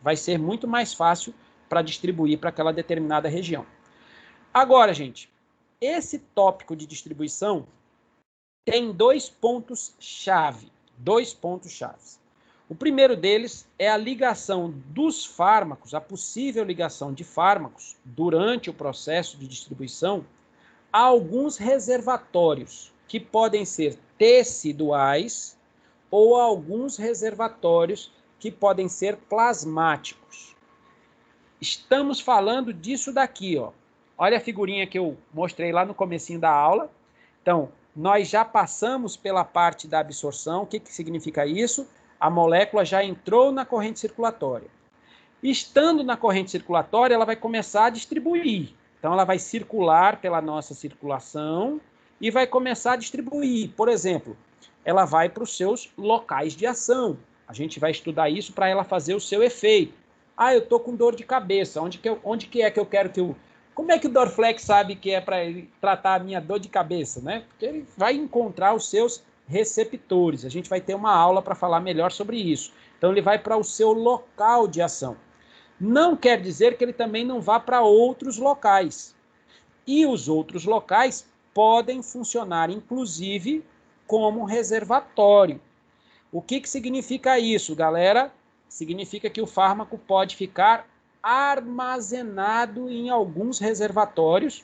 vai ser muito mais fácil para distribuir para aquela determinada região. Agora, gente, esse tópico de distribuição tem dois pontos-chave. O primeiro deles é a ligação dos fármacos, a possível ligação de fármacos durante o processo de distribuição a alguns reservatórios, que podem ser teciduais ou alguns reservatórios que podem ser plasmáticos. Estamos falando disso daqui, ó. Olha a figurinha que eu mostrei lá no comecinho da aula. Então, nós já passamos pela parte da absorção. O que significa isso? A molécula já entrou na corrente circulatória. Estando na corrente circulatória, ela vai começar a distribuir. Então, ela vai circular pela nossa circulação e vai começar a distribuir. Por exemplo, ela vai para os seus locais de ação. A gente vai estudar isso para ela fazer o seu efeito. Eu estou com dor de cabeça. Onde que é que eu quero que eu... Como é que o Dorflex sabe que é para ele tratar a minha dor de cabeça, né? Porque ele vai encontrar os seus receptores. A gente vai ter uma aula para falar melhor sobre isso. Então, ele vai para o seu local de ação. Não quer dizer que ele também não vá para outros locais. E os outros locais podem funcionar, inclusive, como reservatório. O que significa isso, galera? Significa que o fármaco pode ficar armazenado em alguns reservatórios,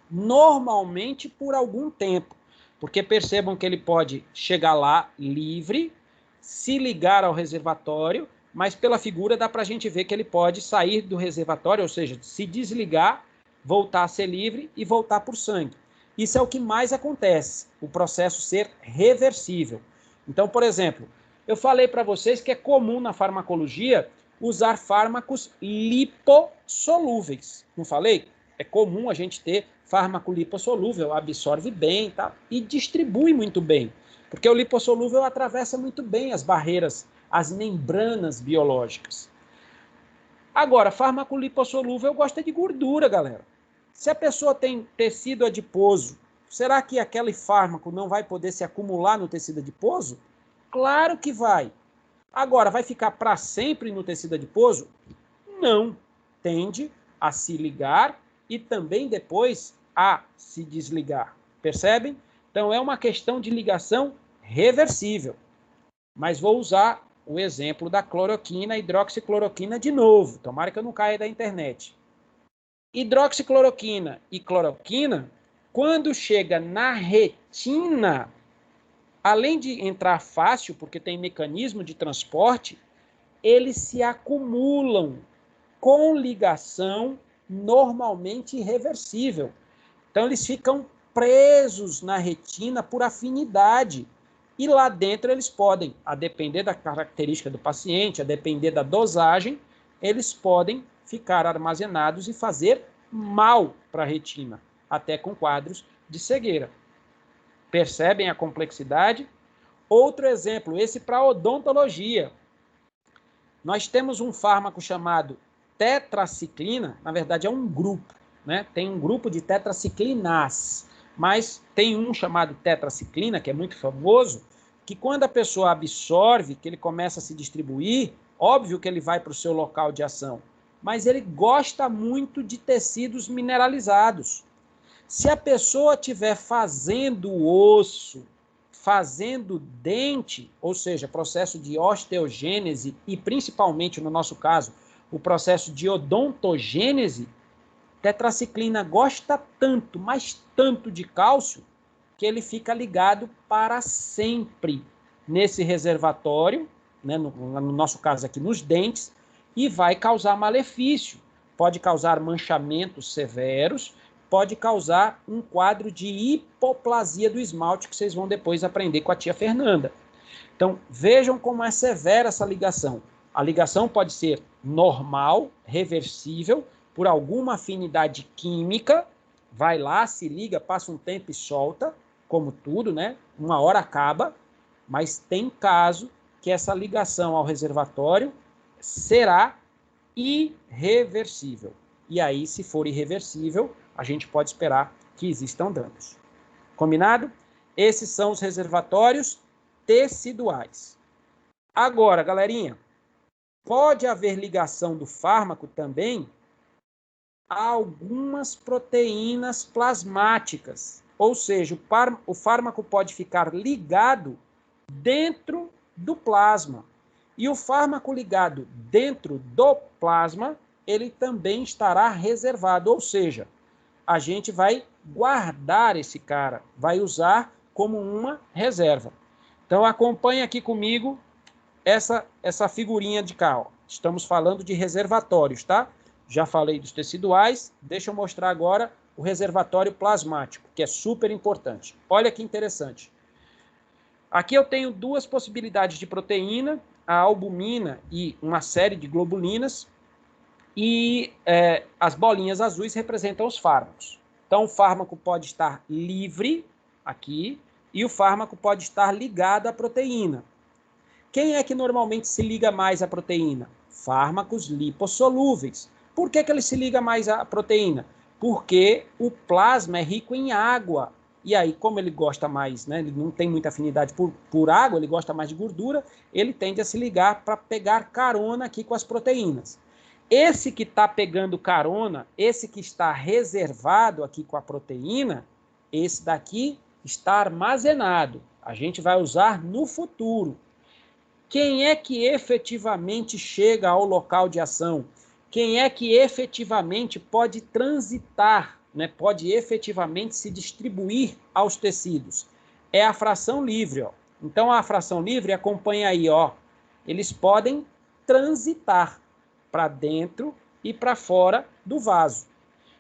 normalmente por algum tempo. Porque percebam que ele pode chegar lá livre, se ligar ao reservatório, mas pela figura dá para a gente ver que ele pode sair do reservatório, ou seja, se desligar, voltar a ser livre e voltar por sangue. Isso é o que mais acontece, o processo ser reversível. Então, por exemplo, eu falei para vocês que é comum na farmacologia usar fármacos lipossolúveis. Não falei? É comum a gente ter fármaco lipossolúvel, absorve bem, tá? E distribui muito bem. Porque o lipossolúvel atravessa muito bem as barreiras, as membranas biológicas. Agora, fármaco lipossolúvel gosta de gordura, galera. Se a pessoa tem tecido adiposo, será que aquele fármaco não vai poder se acumular no tecido adiposo? Claro que vai. Agora, vai ficar para sempre no tecido adiposo? Não. Tende a se ligar e também depois a se desligar. Percebem? Então, é uma questão de ligação reversível. Mas vou usar o exemplo da cloroquina, hidroxicloroquina de novo. Tomara que eu não caia da internet. Hidroxicloroquina e cloroquina, quando chega na retina, além de entrar fácil, porque tem mecanismo de transporte, eles se acumulam com ligação normalmente irreversível. Então, eles ficam presos na retina por afinidade. E lá dentro eles podem, a depender da característica do paciente, a depender da dosagem, eles podem ficar armazenados e fazer mal para a retina, até com quadros de cegueira. Percebem a complexidade? Outro exemplo, esse para odontologia. Nós temos um fármaco chamado tetraciclina, na verdade é um grupo, né? Tem um grupo de tetraciclinase, mas tem um chamado tetraciclina, que é muito famoso, que quando a pessoa absorve, que ele começa a se distribuir, óbvio que ele vai para o seu local de ação, mas ele gosta muito de tecidos mineralizados. Se a pessoa estiver fazendo osso, fazendo dente, ou seja, processo de osteogênese e principalmente, no nosso caso, o processo de odontogênese, tetraciclina gosta tanto, mas tanto de cálcio, que ele fica ligado para sempre nesse reservatório, né, no nosso caso aqui nos dentes, e vai causar malefício. Pode causar manchamentos severos, pode causar um quadro de hipoplasia do esmalte, que vocês vão depois aprender com a tia Fernanda. Então, vejam como é severa essa ligação. A ligação pode ser normal, reversível, por alguma afinidade química, vai lá, se liga, passa um tempo e solta, como tudo, né? Uma hora acaba, mas tem caso que essa ligação ao reservatório será irreversível. E aí, se for irreversível, a gente pode esperar que existam danos. Combinado? Esses são os reservatórios teciduais. Agora, galerinha, pode haver ligação do fármaco também a algumas proteínas plasmáticas. Ou seja, o fármaco pode ficar ligado dentro do plasma. E o fármaco ligado dentro do plasma, ele também estará reservado. Ou seja, a gente vai guardar esse cara, vai usar como uma reserva. Então, acompanhe aqui comigo essa figurinha de cá. Ó. Estamos falando de reservatórios, tá? Já falei dos teciduais, deixa eu mostrar agora o reservatório plasmático, que é super importante. Olha que interessante. Aqui eu tenho duas possibilidades de proteína, a albumina e uma série de globulinas, e as bolinhas azuis representam os fármacos. Então, o fármaco pode estar livre, aqui, e o fármaco pode estar ligado à proteína. Quem é que normalmente se liga mais à proteína? Fármacos lipossolúveis. Por que ele se liga mais à proteína? Porque o plasma é rico em água. E aí, como ele gosta mais, né, ele não tem muita afinidade por água, ele gosta mais de gordura, ele tende a se ligar para pegar carona aqui com as proteínas. Esse que está pegando carona, esse que está reservado aqui com a proteína, esse daqui está armazenado. A gente vai usar no futuro. Quem é que efetivamente chega ao local de ação? Quem é que efetivamente pode transitar, né? Pode efetivamente se distribuir aos tecidos? É a fração livre. Ó. Então, a fração livre, acompanha aí, ó, eles podem transitar para dentro e para fora do vaso.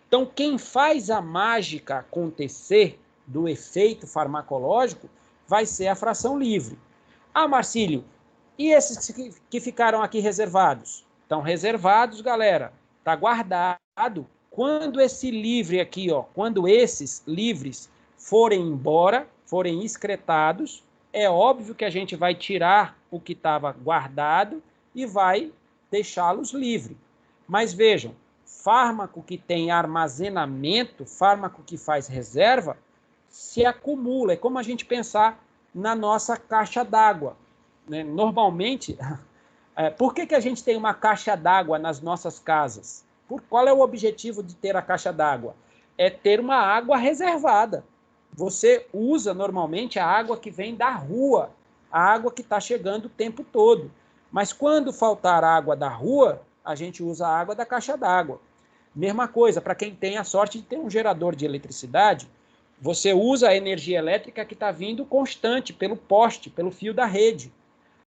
Então, quem faz a mágica acontecer do efeito farmacológico vai ser a fração livre. Ah, Marcílio, e esses que ficaram aqui reservados? Estão reservados, galera. Está guardado. Quando esse livre aqui, ó, quando esses livres forem embora, forem excretados, é óbvio que a gente vai tirar o que estava guardado e vai deixá-los livres. Mas vejam, fármaco que tem armazenamento, fármaco que faz reserva, se acumula. É como a gente pensar na nossa caixa d'água. Né? Normalmente, por que a gente tem uma caixa d'água nas nossas casas? Qual é o objetivo de ter a caixa d'água? É ter uma água reservada. Você usa normalmente a água que vem da rua, a água que está chegando o tempo todo. Mas quando faltar água da rua, a gente usa a água da caixa d'água. Mesma coisa, para quem tem a sorte de ter um gerador de eletricidade, você usa a energia elétrica que está vindo constante pelo poste, pelo fio da rede.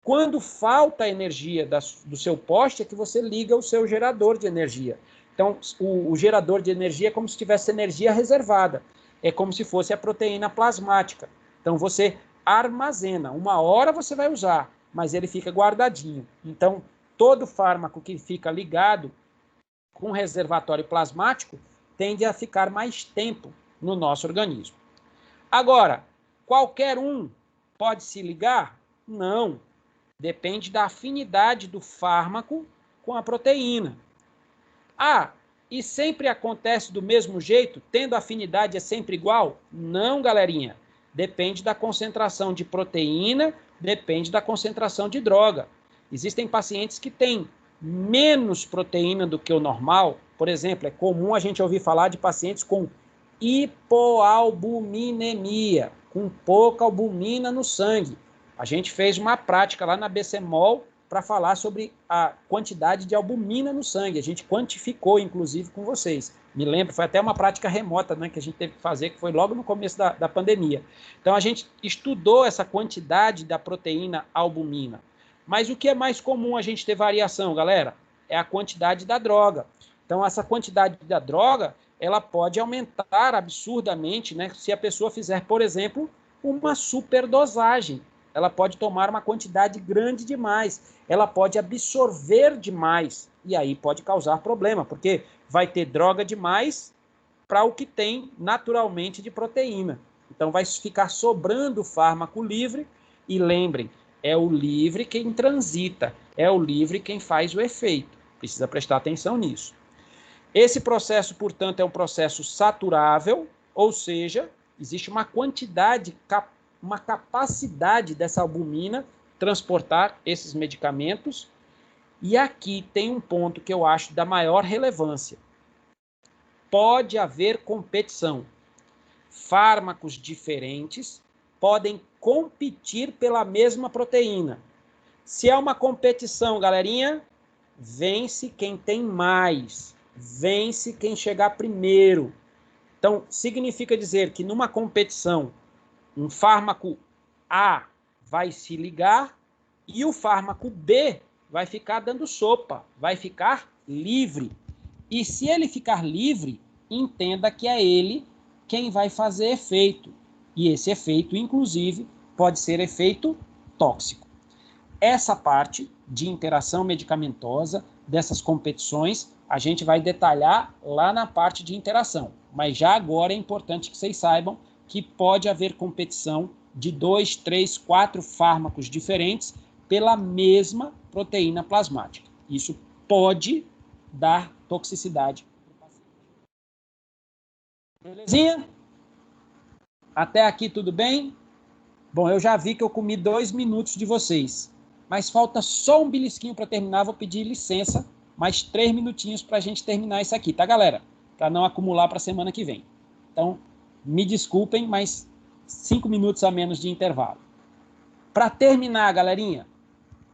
Quando falta a energia do seu poste, é que você liga o seu gerador de energia. Então, o gerador de energia é como se tivesse energia reservada. É como se fosse a proteína plasmática. Então, você armazena. Uma hora você vai usar, mas ele fica guardadinho. Então, todo fármaco que fica ligado com reservatório plasmático tende a ficar mais tempo no nosso organismo. Agora, qualquer um pode se ligar? Não. Depende da afinidade do fármaco com a proteína. Ah, e sempre acontece do mesmo jeito? Tendo afinidade é sempre igual? Não, galerinha. Depende da concentração de proteína, depende da concentração de droga. Existem pacientes que têm menos proteína do que o normal. Por exemplo, é comum a gente ouvir falar de pacientes com hipoalbuminemia, com pouca albumina no sangue. A gente fez uma prática lá na BCMOL para falar sobre a quantidade de albumina no sangue. A gente quantificou, inclusive, com vocês. Me lembro, foi até uma prática remota, né, que a gente teve que fazer, que foi logo no começo da pandemia. Então, a gente estudou essa quantidade da proteína albumina. Mas o que é mais comum a gente ter variação, galera? É a quantidade da droga. Então, essa quantidade da droga ela pode aumentar absurdamente, né, se a pessoa fizer, por exemplo, uma superdosagem. Ela pode tomar uma quantidade grande demais, ela pode absorver demais, e aí pode causar problema, porque vai ter droga demais para o que tem naturalmente de proteína. Então vai ficar sobrando fármaco livre, e lembrem, é o livre quem transita, é o livre quem faz o efeito. Precisa prestar atenção nisso. Esse processo, portanto, é um processo saturável, ou seja, existe uma quantidade, uma capacidade dessa albumina transportar esses medicamentos. E aqui tem um ponto que eu acho da maior relevância. Pode haver competição. Fármacos diferentes podem competir pela mesma proteína. Se é uma competição, galerinha, vence quem tem mais, vence quem chegar primeiro. Então, significa dizer que numa competição, um fármaco A vai se ligar e o fármaco B vai ficar dando sopa, vai ficar livre. E se ele ficar livre, entenda que é ele quem vai fazer efeito. E esse efeito, inclusive, pode ser efeito tóxico. Essa parte de interação medicamentosa, dessas competições, a gente vai detalhar lá na parte de interação. Mas já agora é importante que vocês saibam que pode haver competição de 2, 3, 4 fármacos diferentes pela mesma proteína plasmática. Isso pode dar toxicidade para o paciente. Belezinha? Até aqui tudo bem? Bom, eu já vi que eu comi 2 minutos de vocês, mas falta só um belisquinho para terminar. Vou pedir licença, mais 3 minutinhos para a gente terminar isso aqui, tá, galera? Para não acumular para a semana que vem. Então, me desculpem, mas 5 minutos a menos de intervalo. Para terminar, galerinha,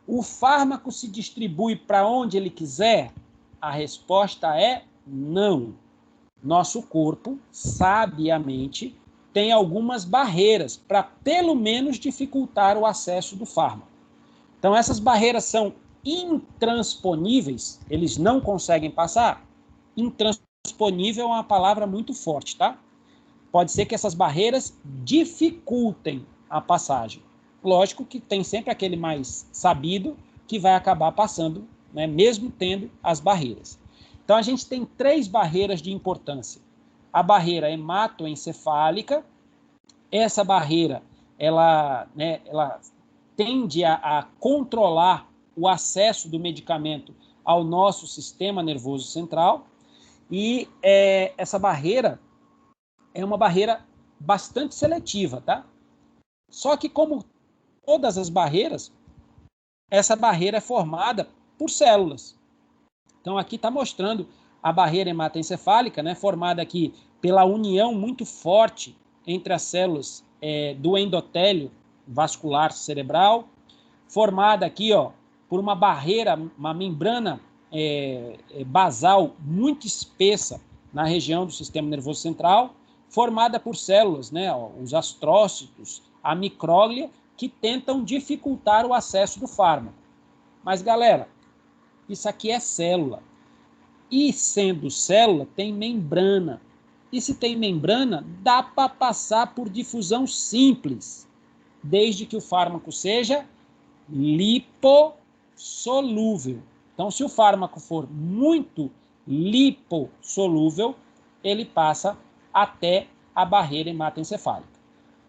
o fármaco se distribui para onde ele quiser? A resposta é não. Nosso corpo, sabiamente, tem algumas barreiras para, pelo menos, dificultar o acesso do fármaco. Então, essas barreiras são intransponíveis, eles não conseguem passar. Intransponível é uma palavra muito forte, tá? Pode ser que essas barreiras dificultem a passagem. Lógico que tem sempre aquele mais sabido que vai acabar passando, né, mesmo tendo as barreiras. Então, a gente tem 3 barreiras de importância. A barreira hematoencefálica, essa barreira, ela tende a controlar o acesso do medicamento ao nosso sistema nervoso central, e essa barreira é uma barreira bastante seletiva, tá? Só que, como todas as barreiras, essa barreira é formada por células. Então, aqui está mostrando a barreira hematoencefálica, né, formada aqui pela união muito forte entre as células do endotélio vascular cerebral, formada aqui, ó, por uma barreira, uma membrana basal muito espessa na região do sistema nervoso central, formada por células, né, ó, os astrócitos, a micróglia, que tentam dificultar o acesso do fármaco. Mas, galera, isso aqui é célula. E sendo célula, tem membrana. E se tem membrana, dá para passar por difusão simples, desde que o fármaco seja lipossolúvel. Então, se o fármaco for muito lipossolúvel, ele passa até a barreira hematoencefálica.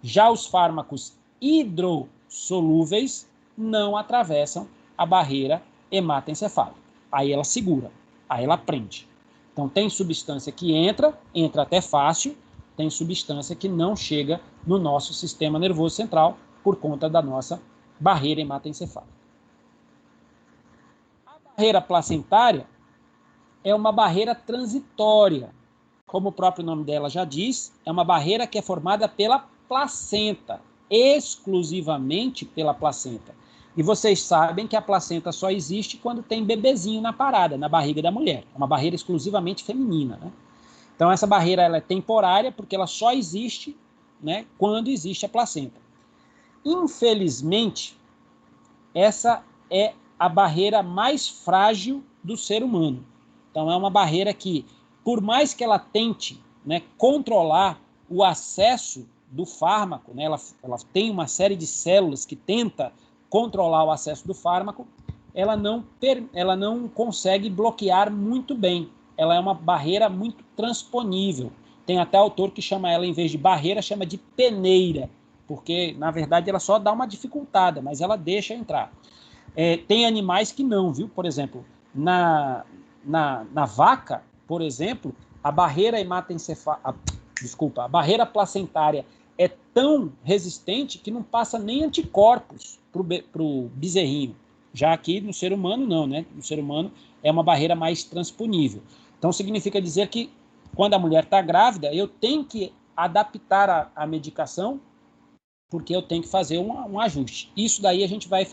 Já os fármacos hidrossolúveis não atravessam a barreira hematoencefálica. Aí ela segura, aí ela prende. Então, tem substância que entra até fácil, tem substância que não chega no nosso sistema nervoso central por conta da nossa barreira hematoencefálica. A barreira placentária é uma barreira transitória. Como o próprio nome dela já diz, é uma barreira que é formada pela placenta, exclusivamente pela placenta. E vocês sabem que a placenta só existe quando tem bebezinho na parada, na barriga da mulher. É uma barreira exclusivamente feminina, né? Então, essa barreira ela é temporária porque ela só existe, né, quando existe a placenta. Infelizmente, essa é a barreira mais frágil do ser humano. Então, é uma barreira que por mais que ela tente, né, controlar o acesso do fármaco, né, ela tem uma série de células que tenta controlar o acesso do fármaco, ela não consegue bloquear muito bem. Ela é uma barreira muito transponível. Tem até autor que chama ela, em vez de barreira, chama de peneira, porque, na verdade, ela só dá uma dificultada, mas ela deixa entrar. Tem animais que não, viu? Por exemplo, na vaca, por exemplo, a barreira a barreira placentária é tão resistente que não passa nem anticorpos para o bezerrinho. Já aqui no ser humano, não, né? No ser humano é uma barreira mais transponível. Então, significa dizer que quando a mulher está grávida, eu tenho que adaptar a medicação, porque eu tenho que fazer um ajuste. Isso daí a gente vai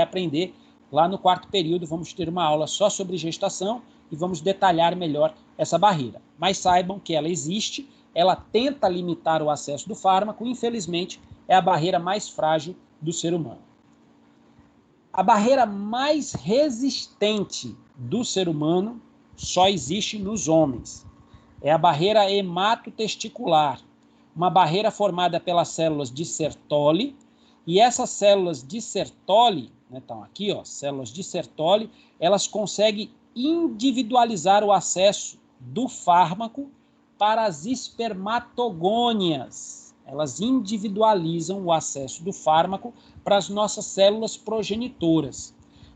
aprender lá no 4º período. Vamos ter uma aula só sobre gestação e vamos detalhar melhor essa barreira. Mas saibam que ela existe, ela tenta limitar o acesso do fármaco, infelizmente é a barreira mais frágil do ser humano. A barreira mais resistente do ser humano só existe nos homens. É a barreira hematotesticular, uma barreira formada pelas células de Sertoli, e essas células de Sertoli, né, estão aqui, ó, células de Sertoli, elas conseguem individualizar o acesso do fármaco para as espermatogônias. Elas individualizam o acesso do fármaco para as nossas células progenitoras.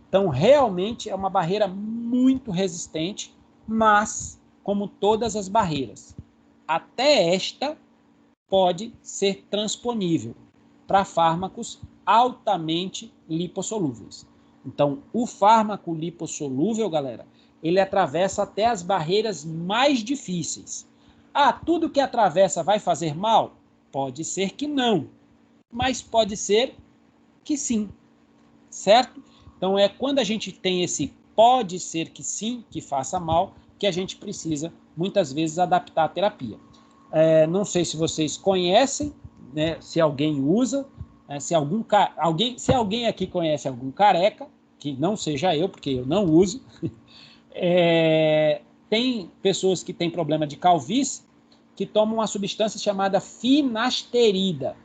Então, realmente é uma barreira muito resistente, mas, como todas as barreiras, até esta pode ser transponível para fármacos altamente lipossolúveis. Então, o fármaco lipossolúvel, galera, ele atravessa até as barreiras mais difíceis. Ah, tudo que atravessa vai fazer mal? Pode ser que não, mas pode ser que sim, certo? Então, é quando a gente tem esse pode ser que sim, que faça mal, que a gente precisa, muitas vezes, adaptar a terapia. Não sei se vocês conhecem, né, se alguém usa, né, se alguém aqui conhece algum careca, que não seja eu, porque eu não uso. Tem pessoas que têm problema de calvície que tomam uma substância chamada finasterida.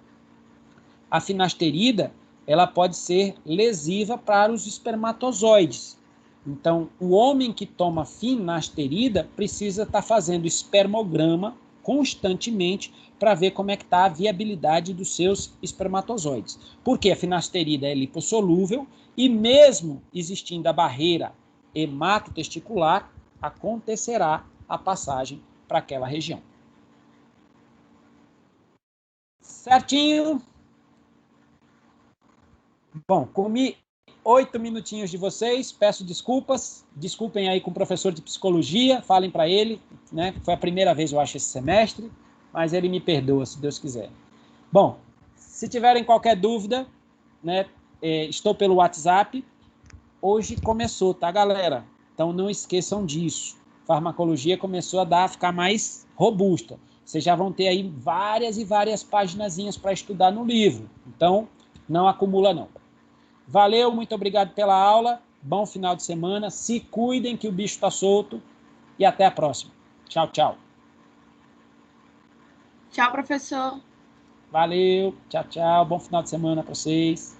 A finasterida, ela pode ser lesiva para os espermatozoides. Então, o homem que toma finasterida precisa estar fazendo espermograma constantemente para ver como é que está a viabilidade dos seus espermatozoides. Porque a finasterida é lipossolúvel e mesmo existindo a barreira hematotesticular, acontecerá a passagem para aquela região. Certinho? Bom, comi 8 minutinhos de vocês, peço desculpas, desculpem aí com o professor de psicologia, falem para ele, né? Foi a primeira vez, eu acho, esse semestre, mas ele me perdoa, se Deus quiser. Bom, se tiverem qualquer dúvida, né, estou pelo WhatsApp. Hoje começou, tá, galera? Então não esqueçam disso. Farmacologia começou a ficar mais robusta. Vocês já vão ter aí várias e várias paginazinhas para estudar no livro. Então, não acumula não. Valeu, muito obrigado pela aula. Bom final de semana. Se cuidem que o bicho está solto. E até a próxima. Tchau, tchau. Tchau, professor. Valeu. Tchau, tchau. Bom final de semana para vocês.